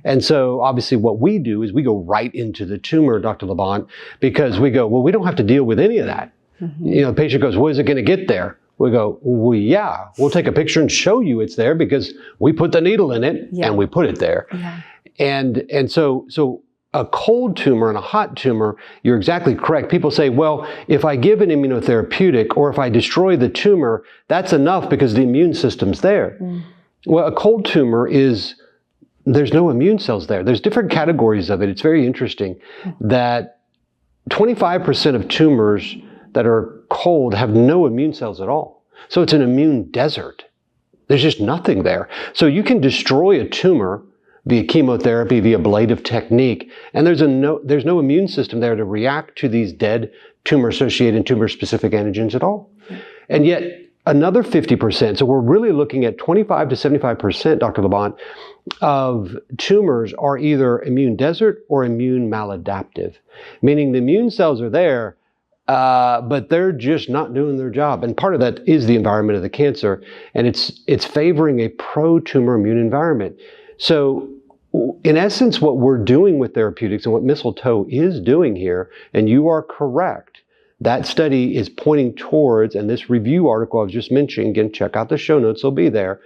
And so obviously what we do is we go right into the tumor, Dr. LaBant, because we go, well, we don't have to deal with any of that. The patient goes, well, is it going to get there? We go, well, yeah, we'll take a picture and show you it's there, because we put the needle in it and we put it there. And so a cold tumor and a hot tumor, you're exactly correct. People say, well, if I give an immunotherapeutic or if I destroy the tumor, that's enough because the immune system's there. Well, a cold tumor there's no immune cells there. There's different categories of it. It's very interesting that 25% of tumors that are cold have no immune cells at all. So it's an immune desert. There's just nothing there. So you can destroy a tumor via chemotherapy, via ablative technique, and there's no immune system there to react to these dead tumor-associated and tumor-specific antigens at all. And yet another 50%, so we're really looking at 25 to 75%, Dr. LaBant, of tumors are either immune desert or immune maladaptive, meaning the immune cells are there, but they're just not doing their job. And part of that is the environment of the cancer, and it's favoring a pro-tumor immune environment. So in essence, what we're doing with therapeutics and what mistletoe is doing here, and you are correct, that study is pointing towards, and this review article I was just mentioning, again, check out the show notes, they'll be there.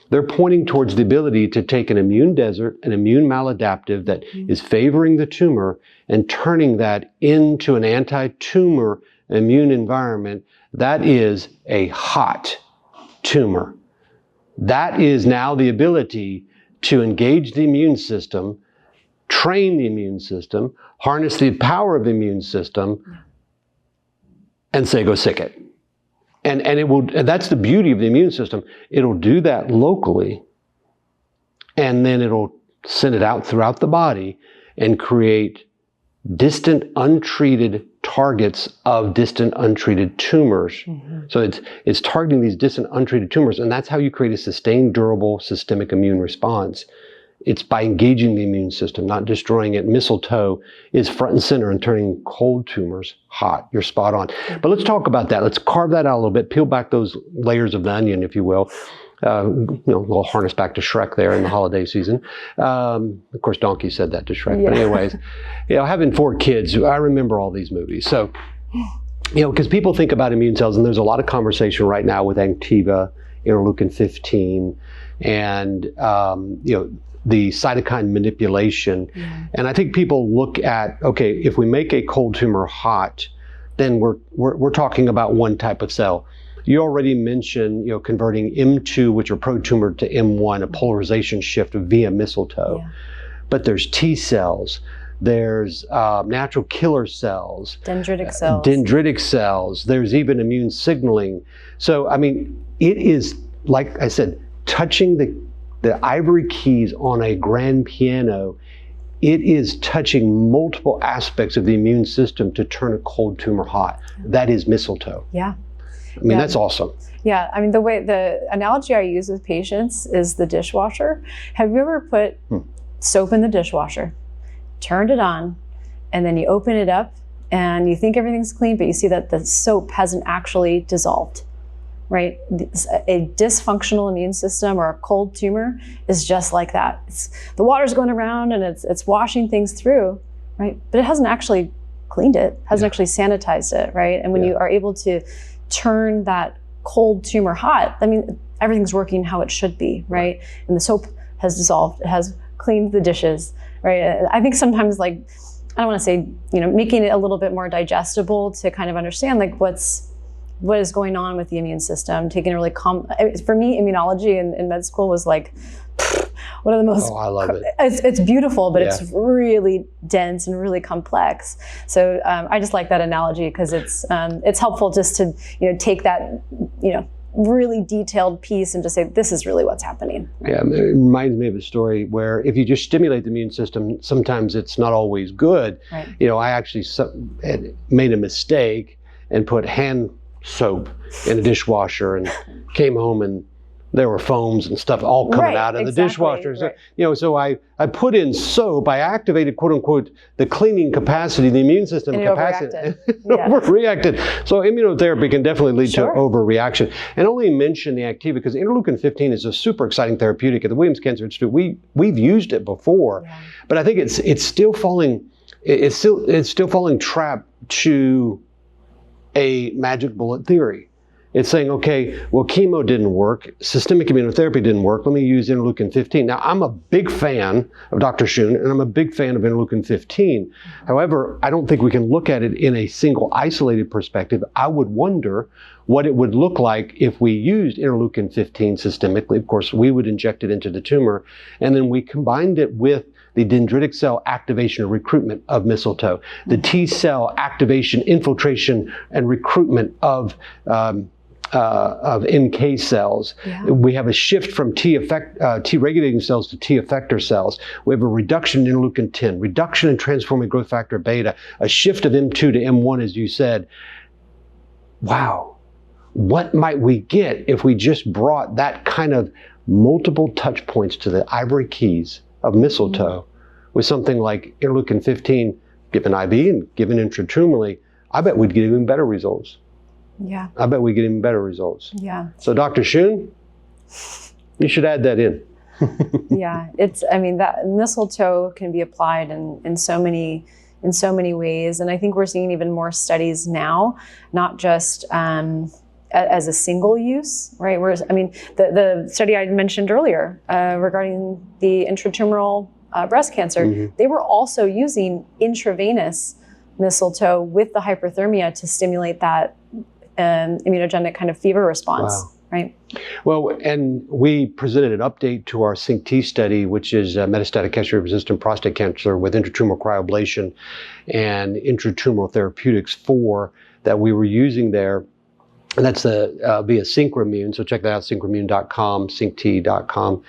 They're pointing towards the ability to take an immune desert, an immune maladaptive that is favoring the tumor, and turning that into an anti-tumor immune environment that is a hot tumor. That is now the ability to engage the immune system, train the immune system, harness the power of the immune system, and say, go sick it. And it will, that's the beauty of the immune system. It'll do that locally, and then it'll send it out throughout the body and create distant untreated targets of distant untreated tumors. So it's targeting these distant untreated tumors, and that's how you create a sustained, durable systemic immune response. It's by engaging the immune system, not destroying it. Mistletoe is front and center in turning cold tumors hot. You're spot on. But let's talk about that. Let's carve that out a little bit, peel back those layers of the onion, if you will. We'll harness back to Shrek there in the holiday season. Of course, Donkey said that to Shrek. But anyways, having 4 kids, I remember all these movies. So, because people think about immune cells, and there's a lot of conversation right now with Anktiva, interleukin 15, and, the cytokine manipulation. And I think people look at, okay, if we make a cold tumor hot, then we're talking about one type of cell. You already mentioned, converting M2, which are pro-tumor, to M1, a polarization shift via mistletoe. but there's T cells, there's natural killer cells, dendritic cells, there's even immune signaling. So, I mean, it is, like I said, touching the ivory keys on a grand piano. It is touching multiple aspects of the immune system to turn a cold tumor hot. That is mistletoe. Yeah. I mean, that's awesome. Yeah, I mean, the analogy I use with patients is the dishwasher. Have you ever put soap in the dishwasher, turned it on, and then you open it up and you think everything's clean, but you see that the soap hasn't actually dissolved, right? A dysfunctional immune system or a cold tumor is just like that. The water's going around and it's washing things through, right? But it hasn't actually cleaned it, hasn't actually sanitized it, right? And when you are able to turn that cold tumor hot, I mean, everything's working how it should be, right? And the soap has dissolved, it has cleaned the dishes, right? I think sometimes, like, I don't want to say, making it a little bit more digestible to kind of understand, like, what is going on with the immune system, taking a really for me, immunology in med school was like one of the most, I love it. It's beautiful, but it's really dense and really complex. So I just like that analogy because it's helpful just to, take that, really detailed piece and just say, this is really what's happening. Yeah, it reminds me of a story where if you just stimulate the immune system, sometimes it's not always good. Right. I actually had made a mistake and put hand soap in a dishwasher and came home and there were foams and stuff all coming out of the dishwasher. So, so I put in soap, I activated, quote unquote, the cleaning capacity, the immune system capacity. Overreacted. So immunotherapy can definitely lead to overreaction. And only mention the activity because interleukin-15 is a super exciting therapeutic at the Williams Cancer Institute. We've used it before, but I think it's still falling trap to a magic bullet theory. It's saying, okay, well, chemo didn't work, systemic immunotherapy didn't work, let me use interleukin-15. Now, I'm a big fan of Dr. Schoon, and I'm a big fan of interleukin-15. However, I don't think we can look at it in a single isolated perspective. I would wonder what it would look like if we used interleukin-15 systemically. Of course, we would inject it into the tumor, and then we combined it with the dendritic cell activation and recruitment of mistletoe, the T cell activation, infiltration, and recruitment of NK cells. We have a shift from T regulating cells to T effector cells. We have a reduction in interleukin-10, reduction in transforming growth factor beta, a shift of M2 to M1, as you said. Wow, what might we get if we just brought that kind of multiple touch points to the ivory keys of mistletoe with something like interleukin-15 given IV and given intratumorally? I bet we'd get even better results. Yeah. I bet we get even better results. Yeah. So Dr. Schoon, you should add that in. Yeah, that mistletoe can be applied in so many ways. And I think we're seeing even more studies now, not just as a single use, right? Whereas, the study I mentioned earlier regarding the intratumoral breast cancer, they were also using intravenous mistletoe with the hyperthermia to stimulate that immunogenic kind of fever response, right? Well, and we presented an update to our SYNC-T study, which is metastatic castration-resistant prostate cancer with intratumoral cryoablation and intratumoral therapeutics that we were using there. And that's via Synchromune. So check that out, synchromune.com, synct.com.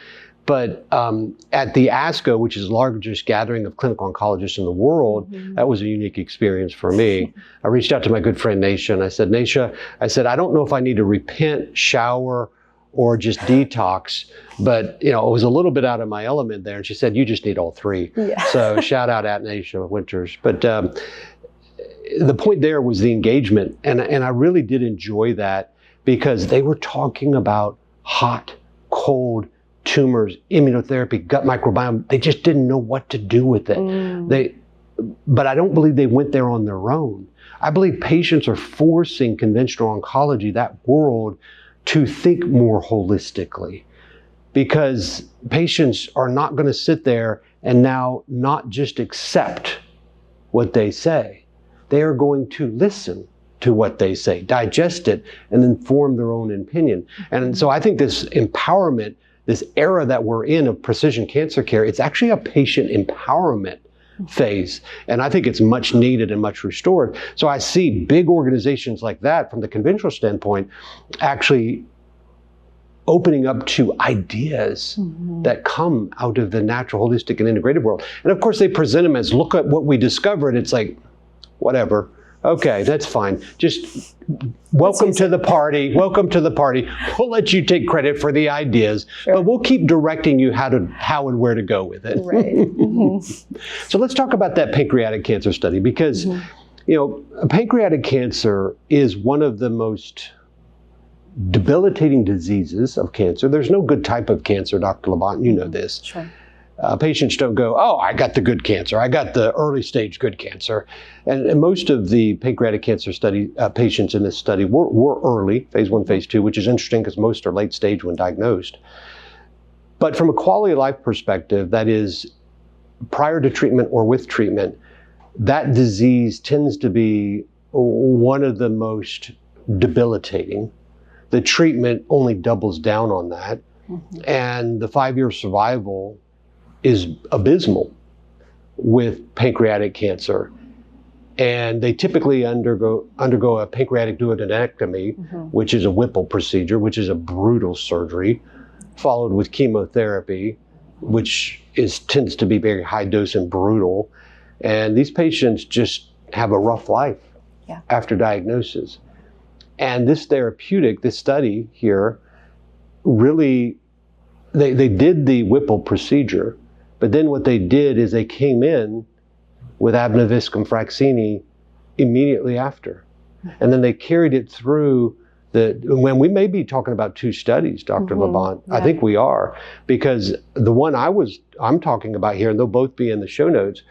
But at the ASCO, which is the largest gathering of clinical oncologists in the world, that was a unique experience for me. I reached out to my good friend Naisha, and I said, Naisha, I don't know if I need to repent, shower, or just detox, but it was a little bit out of my element there. And she said, you just need all three. Yeah. So shout out at Naisha Winters. But the point there was the engagement, and I really did enjoy that because they were talking about hot, cold tumors, immunotherapy, gut microbiome. They just didn't know what to do with it. But I don't believe they went there on their own. I believe patients are forcing conventional oncology, that world, to think more holistically, because patients are not going to sit there and now not just accept what they say. They are going to listen to what they say, digest it, and then form their own opinion. And so I think this empowerment this era that we're in of precision cancer care, it's actually a patient empowerment phase. And I think it's much needed and much restored. So I see big organizations like that from the conventional standpoint actually opening up to ideas that come out of the natural, holistic, and integrative world. And of course, they present them as, look at what we discovered. It's like, whatever. Okay, that's fine. Just welcome to the party. Welcome to the party. We'll let you take credit for the ideas, but we'll keep directing you how and where to go with it. Right. So let's talk about that pancreatic cancer study, because you know, pancreatic cancer is one of the most debilitating diseases of cancer. There's no good type of cancer, Dr. LaBant, you know this. Sure. Patients don't go, oh, I got the good cancer. I got the early stage good cancer. And most of the pancreatic cancer study patients in this study were early, phase 1, phase 2, which is interesting because most are late stage when diagnosed. But from a quality of life perspective, that is prior to treatment or with treatment, that disease tends to be one of the most debilitating. The treatment only doubles down on that. And the 5-year survival is abysmal with pancreatic cancer. And they typically undergo a pancreatic duodenectomy, which is a Whipple procedure, which is a brutal surgery, followed with chemotherapy, which tends to be very high dose and brutal. And these patients just have a rough life after diagnosis. And this therapeutic, this study here, really, they did the Whipple procedure, but then what they did is they came in with amiviscum fraxini immediately after. And then they carried it through when we may be talking about 2 studies, Dr. LaBant. I think we are, because the one I'm talking about here, and they'll both be in the show notes,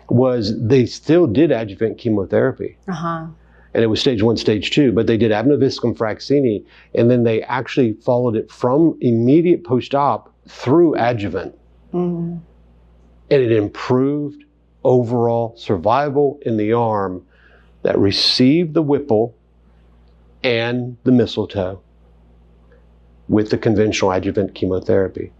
was they still did adjuvant chemotherapy. And it was stage 1, stage 2, but they did amiviscum fraxini, and then they actually followed it from immediate post-op through adjuvant. And it improved overall survival in the arm that received the Whipple and the Mistletoe with the conventional adjuvant chemotherapy.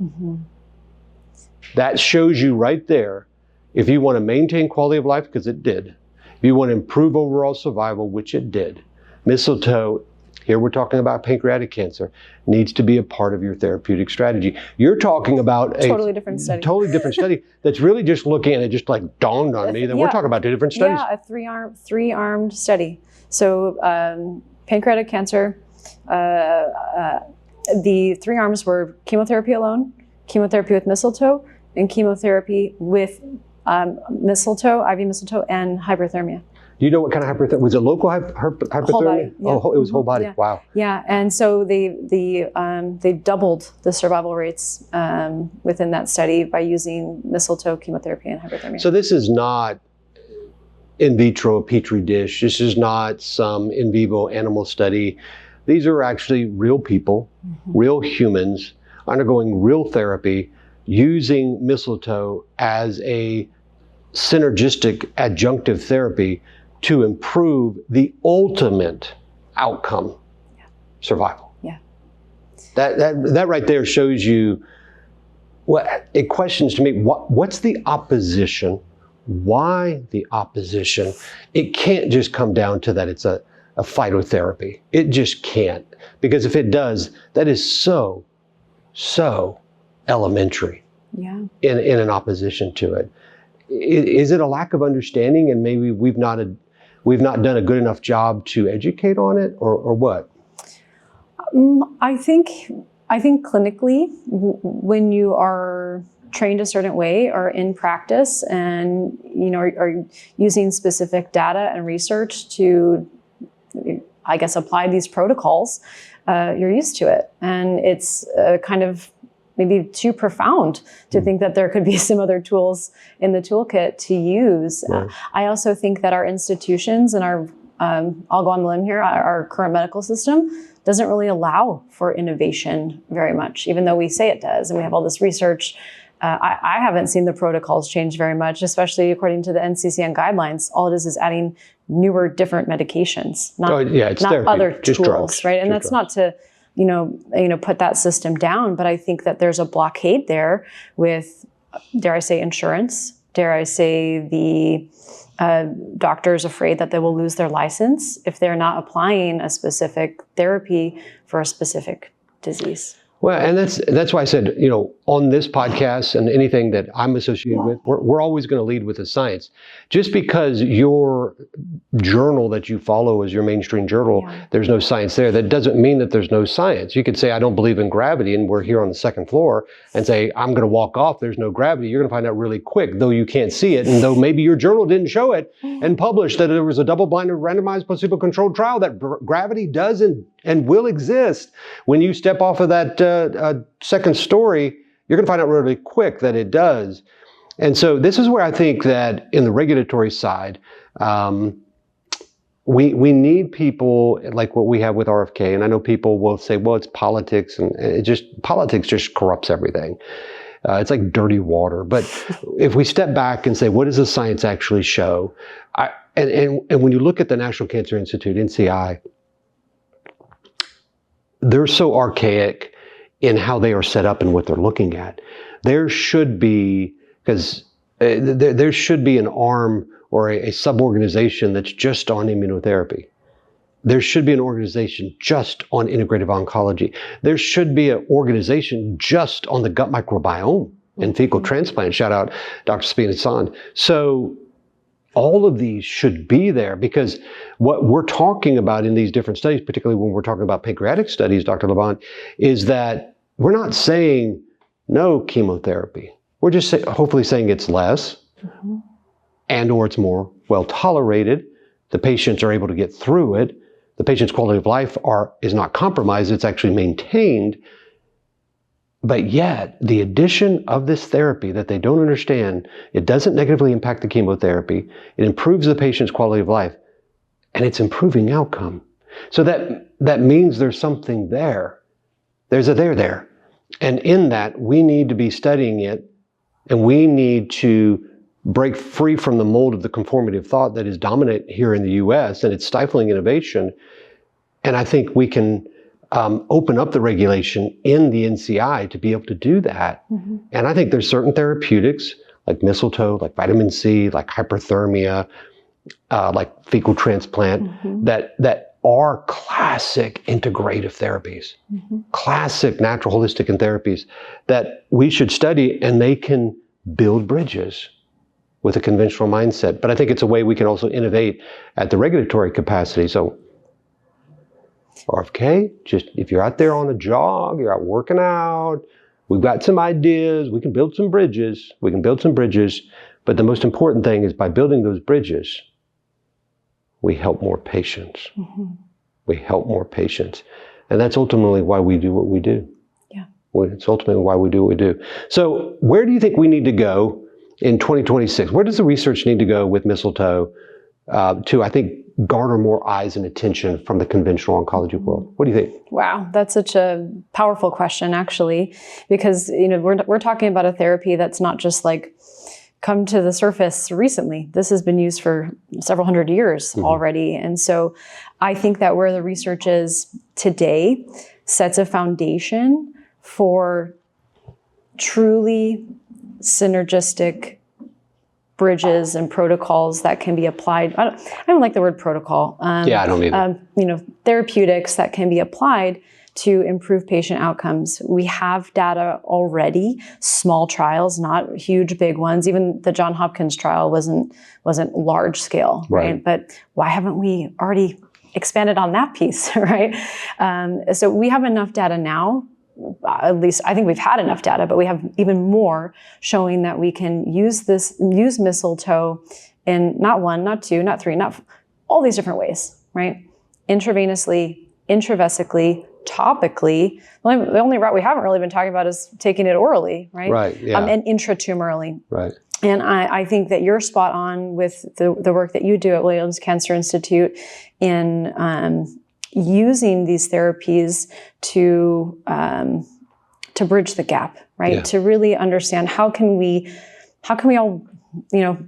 That shows you right there, if you want to maintain quality of life, because it did, if you want to improve overall survival, which it did, Mistletoe, here we're talking about pancreatic cancer, needs to be a part of your therapeutic strategy. You're talking about a totally different study that's really just looking at it, just like dawned on me that we're talking about 2 different studies. Yeah, a three-armed study. So pancreatic cancer, the 3 arms were chemotherapy alone, chemotherapy with Mistletoe, and chemotherapy with Mistletoe, IV Mistletoe, and hyperthermia. Do you know what kind of hyperthermia? Was it local hyperthermia? Whole body, yeah. Oh, it was whole body. Yeah. Wow. Yeah, and so they doubled the survival rates within that study by using Mistletoe, chemotherapy, and hyperthermia. So this is not in vitro petri dish. This is not some in vivo animal study. These are actually real people, real humans undergoing real therapy, using Mistletoe as a synergistic adjunctive therapy to improve the ultimate outcome, survival. Yeah. That right there shows you it questions to me, what's the opposition? Why the opposition? It can't just come down to that it's a phytotherapy. It just can't. Because if it does, that is so elementary in an opposition to it. Is it a lack of understanding, and maybe we've not done a good enough job to educate on it, or what? I think clinically, when you are trained a certain way or in practice, and are using specific data and research to, I guess, apply these protocols, you're used to it, and it's kind of maybe too profound to think that there could be some other tools in the toolkit to use. Right. I also think that our institutions and our, I'll go on the limb here, our current medical system doesn't really allow for innovation very much, even though we say it does, and we have all this research. I haven't seen the protocols change very much, especially according to the NCCN guidelines. All it is adding newer, different medications, not other just tools, drugs, right? And just that's not to put that system down. But I think that there's a blockade there with, dare I say, insurance, dare I say the doctors afraid that they will lose their license if they're not applying a specific therapy for a specific disease. Well, and that's why I said, on this podcast and anything that I'm associated with, we're always going to lead with the science. Just because your journal that you follow is your mainstream journal, there's no science there. That doesn't mean that there's no science. You could say, I don't believe in gravity, and we're here on the second floor, and say, I'm going to walk off, there's no gravity. You're going to find out really quick, though you can't see it, and though maybe your journal didn't show it and publish that there was a double-blinded, randomized, placebo-controlled trial that gravity does and will exist. When you step off of that second story, you're going to find out really quick that it does. And so this is where I think that in the regulatory side, we need people like what we have with RFK. And I know people will say, well, it's politics, and politics just corrupts everything. It's like dirty water. But if we step back and say, what does the science actually show? And when you look at the National Cancer Institute, NCI, they're so archaic in how they are set up and what they're looking at. There should be, because there should be an arm or a sub-organization that's just on immunotherapy. There should be an organization just on integrative oncology. There should be an organization just on the gut microbiome and fecal transplant. Shout out Dr. Spina San. So all of these should be there, because what we're talking about in these different studies, particularly when we're talking about pancreatic studies, Dr. LaBant, is that we're not saying no chemotherapy. We're just hopefully saying it's less and or it's more well tolerated. The patients are able to get through it. The patient's quality of life is not compromised. It's actually maintained. But yet, the addition of this therapy that they don't understand, it doesn't negatively impact the chemotherapy. It improves the patient's quality of life, and it's improving outcome. So that means there's something there. There's a there. And in that, we need to be studying it, and we need to break free from the mold of the conformative thought that is dominant here in the US, and it's stifling innovation. And I think we can open up the regulation in the NCI to be able to do that. And I think there's certain therapeutics like mistletoe, like vitamin C, like hyperthermia, like fecal transplant, that are classic integrative therapies, classic natural holistic therapies that we should study, and they can build bridges with a conventional mindset. But I think it's a way we can also innovate at the regulatory capacity. So RFK, just if you're out there on a jog, you're out working out, we've got some ideas, we can build some bridges, but the most important thing is by building those bridges, we help more patients. We help more patients. And that's ultimately why we do what we do. Yeah. It's ultimately why we do what we do. So where do you think we need to go in 2026? Where does the research need to go with mistletoe to, I think, garner more eyes and attention from the conventional oncology world? What do you think? Wow, that's such a powerful question, actually, because we're talking about a therapy that's not just like come to the surface recently. This has been used for several hundred years already. And so I think that where the research is today sets a foundation for truly synergistic bridges and protocols that can be applied. I don't like the word protocol. Yeah, I don't either. Therapeutics that can be applied to improve patient outcomes. We have data already, small trials, not huge, big ones. Even the Johns Hopkins trial wasn't large scale, right? But why haven't we already expanded on that piece, right? So we have enough data now. At least I think we've had enough data, but we have even more showing that we can use mistletoe in not one, not two, not three, not all these different ways, right? Intravenously, intravesically, topically. The only route we haven't really been talking about is taking it orally, right? Right, yeah. And intratumorally. Right. And I think that you're spot on with the work that you do at Williams Cancer Institute in using these therapies to bridge the gap, right? Yeah. To really understand how can we all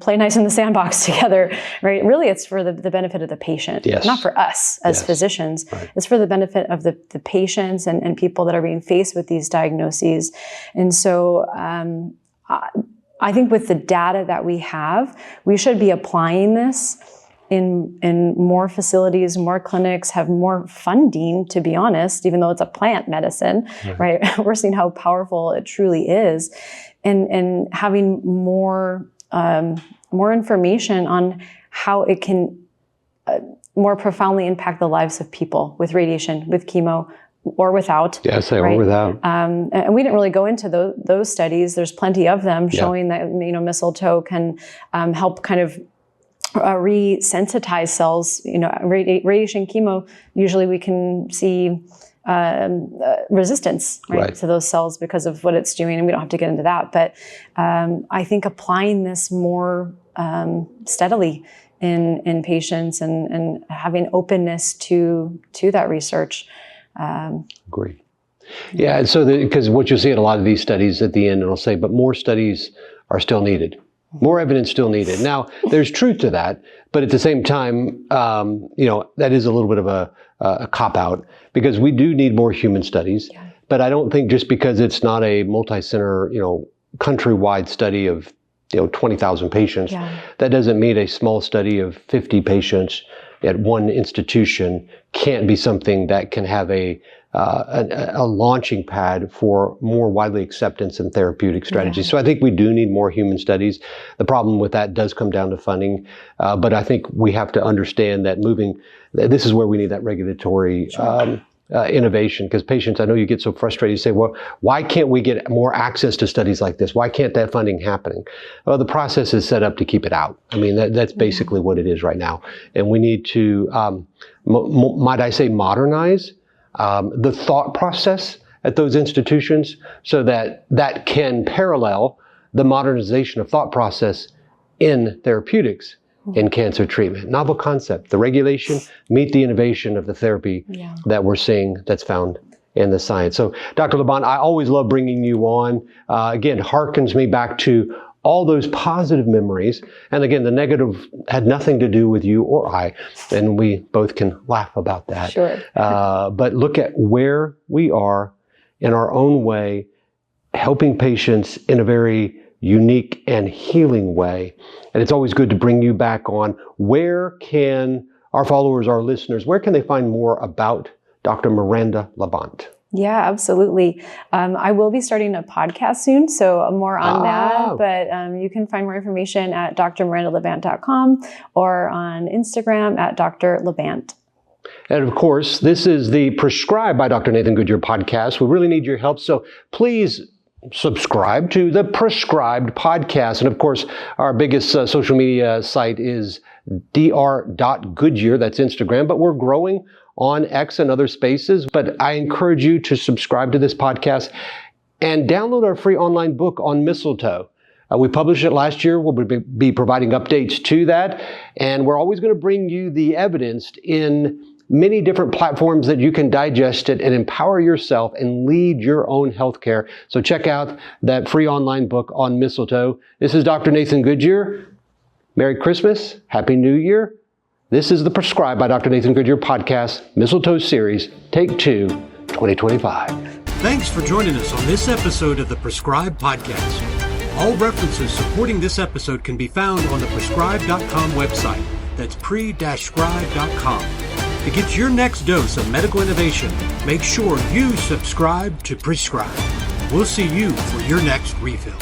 play nice in the sandbox together, right? Really, it's for the benefit of the patient, not for us as physicians. Right. It's for the benefit of the patients and people that are being faced with these diagnoses. And so I think with the data that we have, we should be applying this in more facilities, more clinics, have more funding, to be honest, even though it's a plant medicine, right? We're seeing how powerful it truly is. And having more information on how it can more profoundly impact the lives of people with radiation, with chemo, or without. Yes, or without. And we didn't really go into those studies. There's plenty of them showing that mistletoe can help kind of resensitize cells. Radiation chemo, usually we can see resistance to those cells because of what it's doing, and we don't have to get into that. But I think applying this more steadily in patients and having openness to that research. Agree. Yeah, and so because what you'll see in a lot of these studies at the end, and I'll say, but more studies are still needed. More evidence still needed. Now, there's truth to that, but at the same time, that is a little bit of a cop-out, because we do need more human studies. Yeah. But I don't think just because it's not a multi-center, countrywide study of 20,000 patients, that doesn't mean a small study of 50 patients at one institution can't be something that can have a launching pad for more widely acceptance in therapeutic strategies. So I think we do need more human studies. The problem with that does come down to funding, but I think we have to understand that this is where we need that regulatory innovation, because patients, I know you get so frustrated, you say, well, why can't we get more access to studies like this? Why can't that funding happen? Well, the process is set up to keep it out. I mean, that's basically what it is right now. And we need to, might I say, modernize the thought process at those institutions so that can parallel the modernization of thought process in therapeutics in cancer treatment. Novel concept, the regulation, meet the innovation of the therapy that we're seeing that's found in the science. So Dr. LaBant, I always love bringing you on. Again, harkens me back to all those positive memories. And again, the negative had nothing to do with you or I, and we both can laugh about that. Sure. But look at where we are in our own way, helping patients in a very unique and healing way. And it's always good to bring you back on. Where can our followers, our listeners, where can they find more about Dr. Miranda LaBant? Yeah, absolutely. I will be starting a podcast soon, so more on that. But you can find more information at drmirandalabant.com or on Instagram at Dr. LaBant. And of course, this is the Prescribed by Dr. Nathan Goodyear podcast. We really need your help, so please subscribe to the Prescribed podcast. And of course, our biggest social media site is dr.goodyear. That's Instagram, but we're growing on X and other spaces. But I encourage you to subscribe to this podcast and download our free online book on Mistletoe. We published it last year. We'll be providing updates to that. And we're always going to bring you the evidence in many different platforms that you can digest it and empower yourself and lead your own healthcare. So check out that free online book on Mistletoe. This is Dr. Nathan Goodyear. Merry Christmas. Happy New Year. This is the Prescribed by Dr. Nathan Goodyear podcast, Mistletoe series, Take 2, 2025. Thanks for joining us on this episode of the Prescribed podcast. All references supporting this episode can be found on the prescribed.com website. That's pre-scribe.com. To get your next dose of medical innovation, make sure you subscribe to Prescribed. We'll see you for your next refill.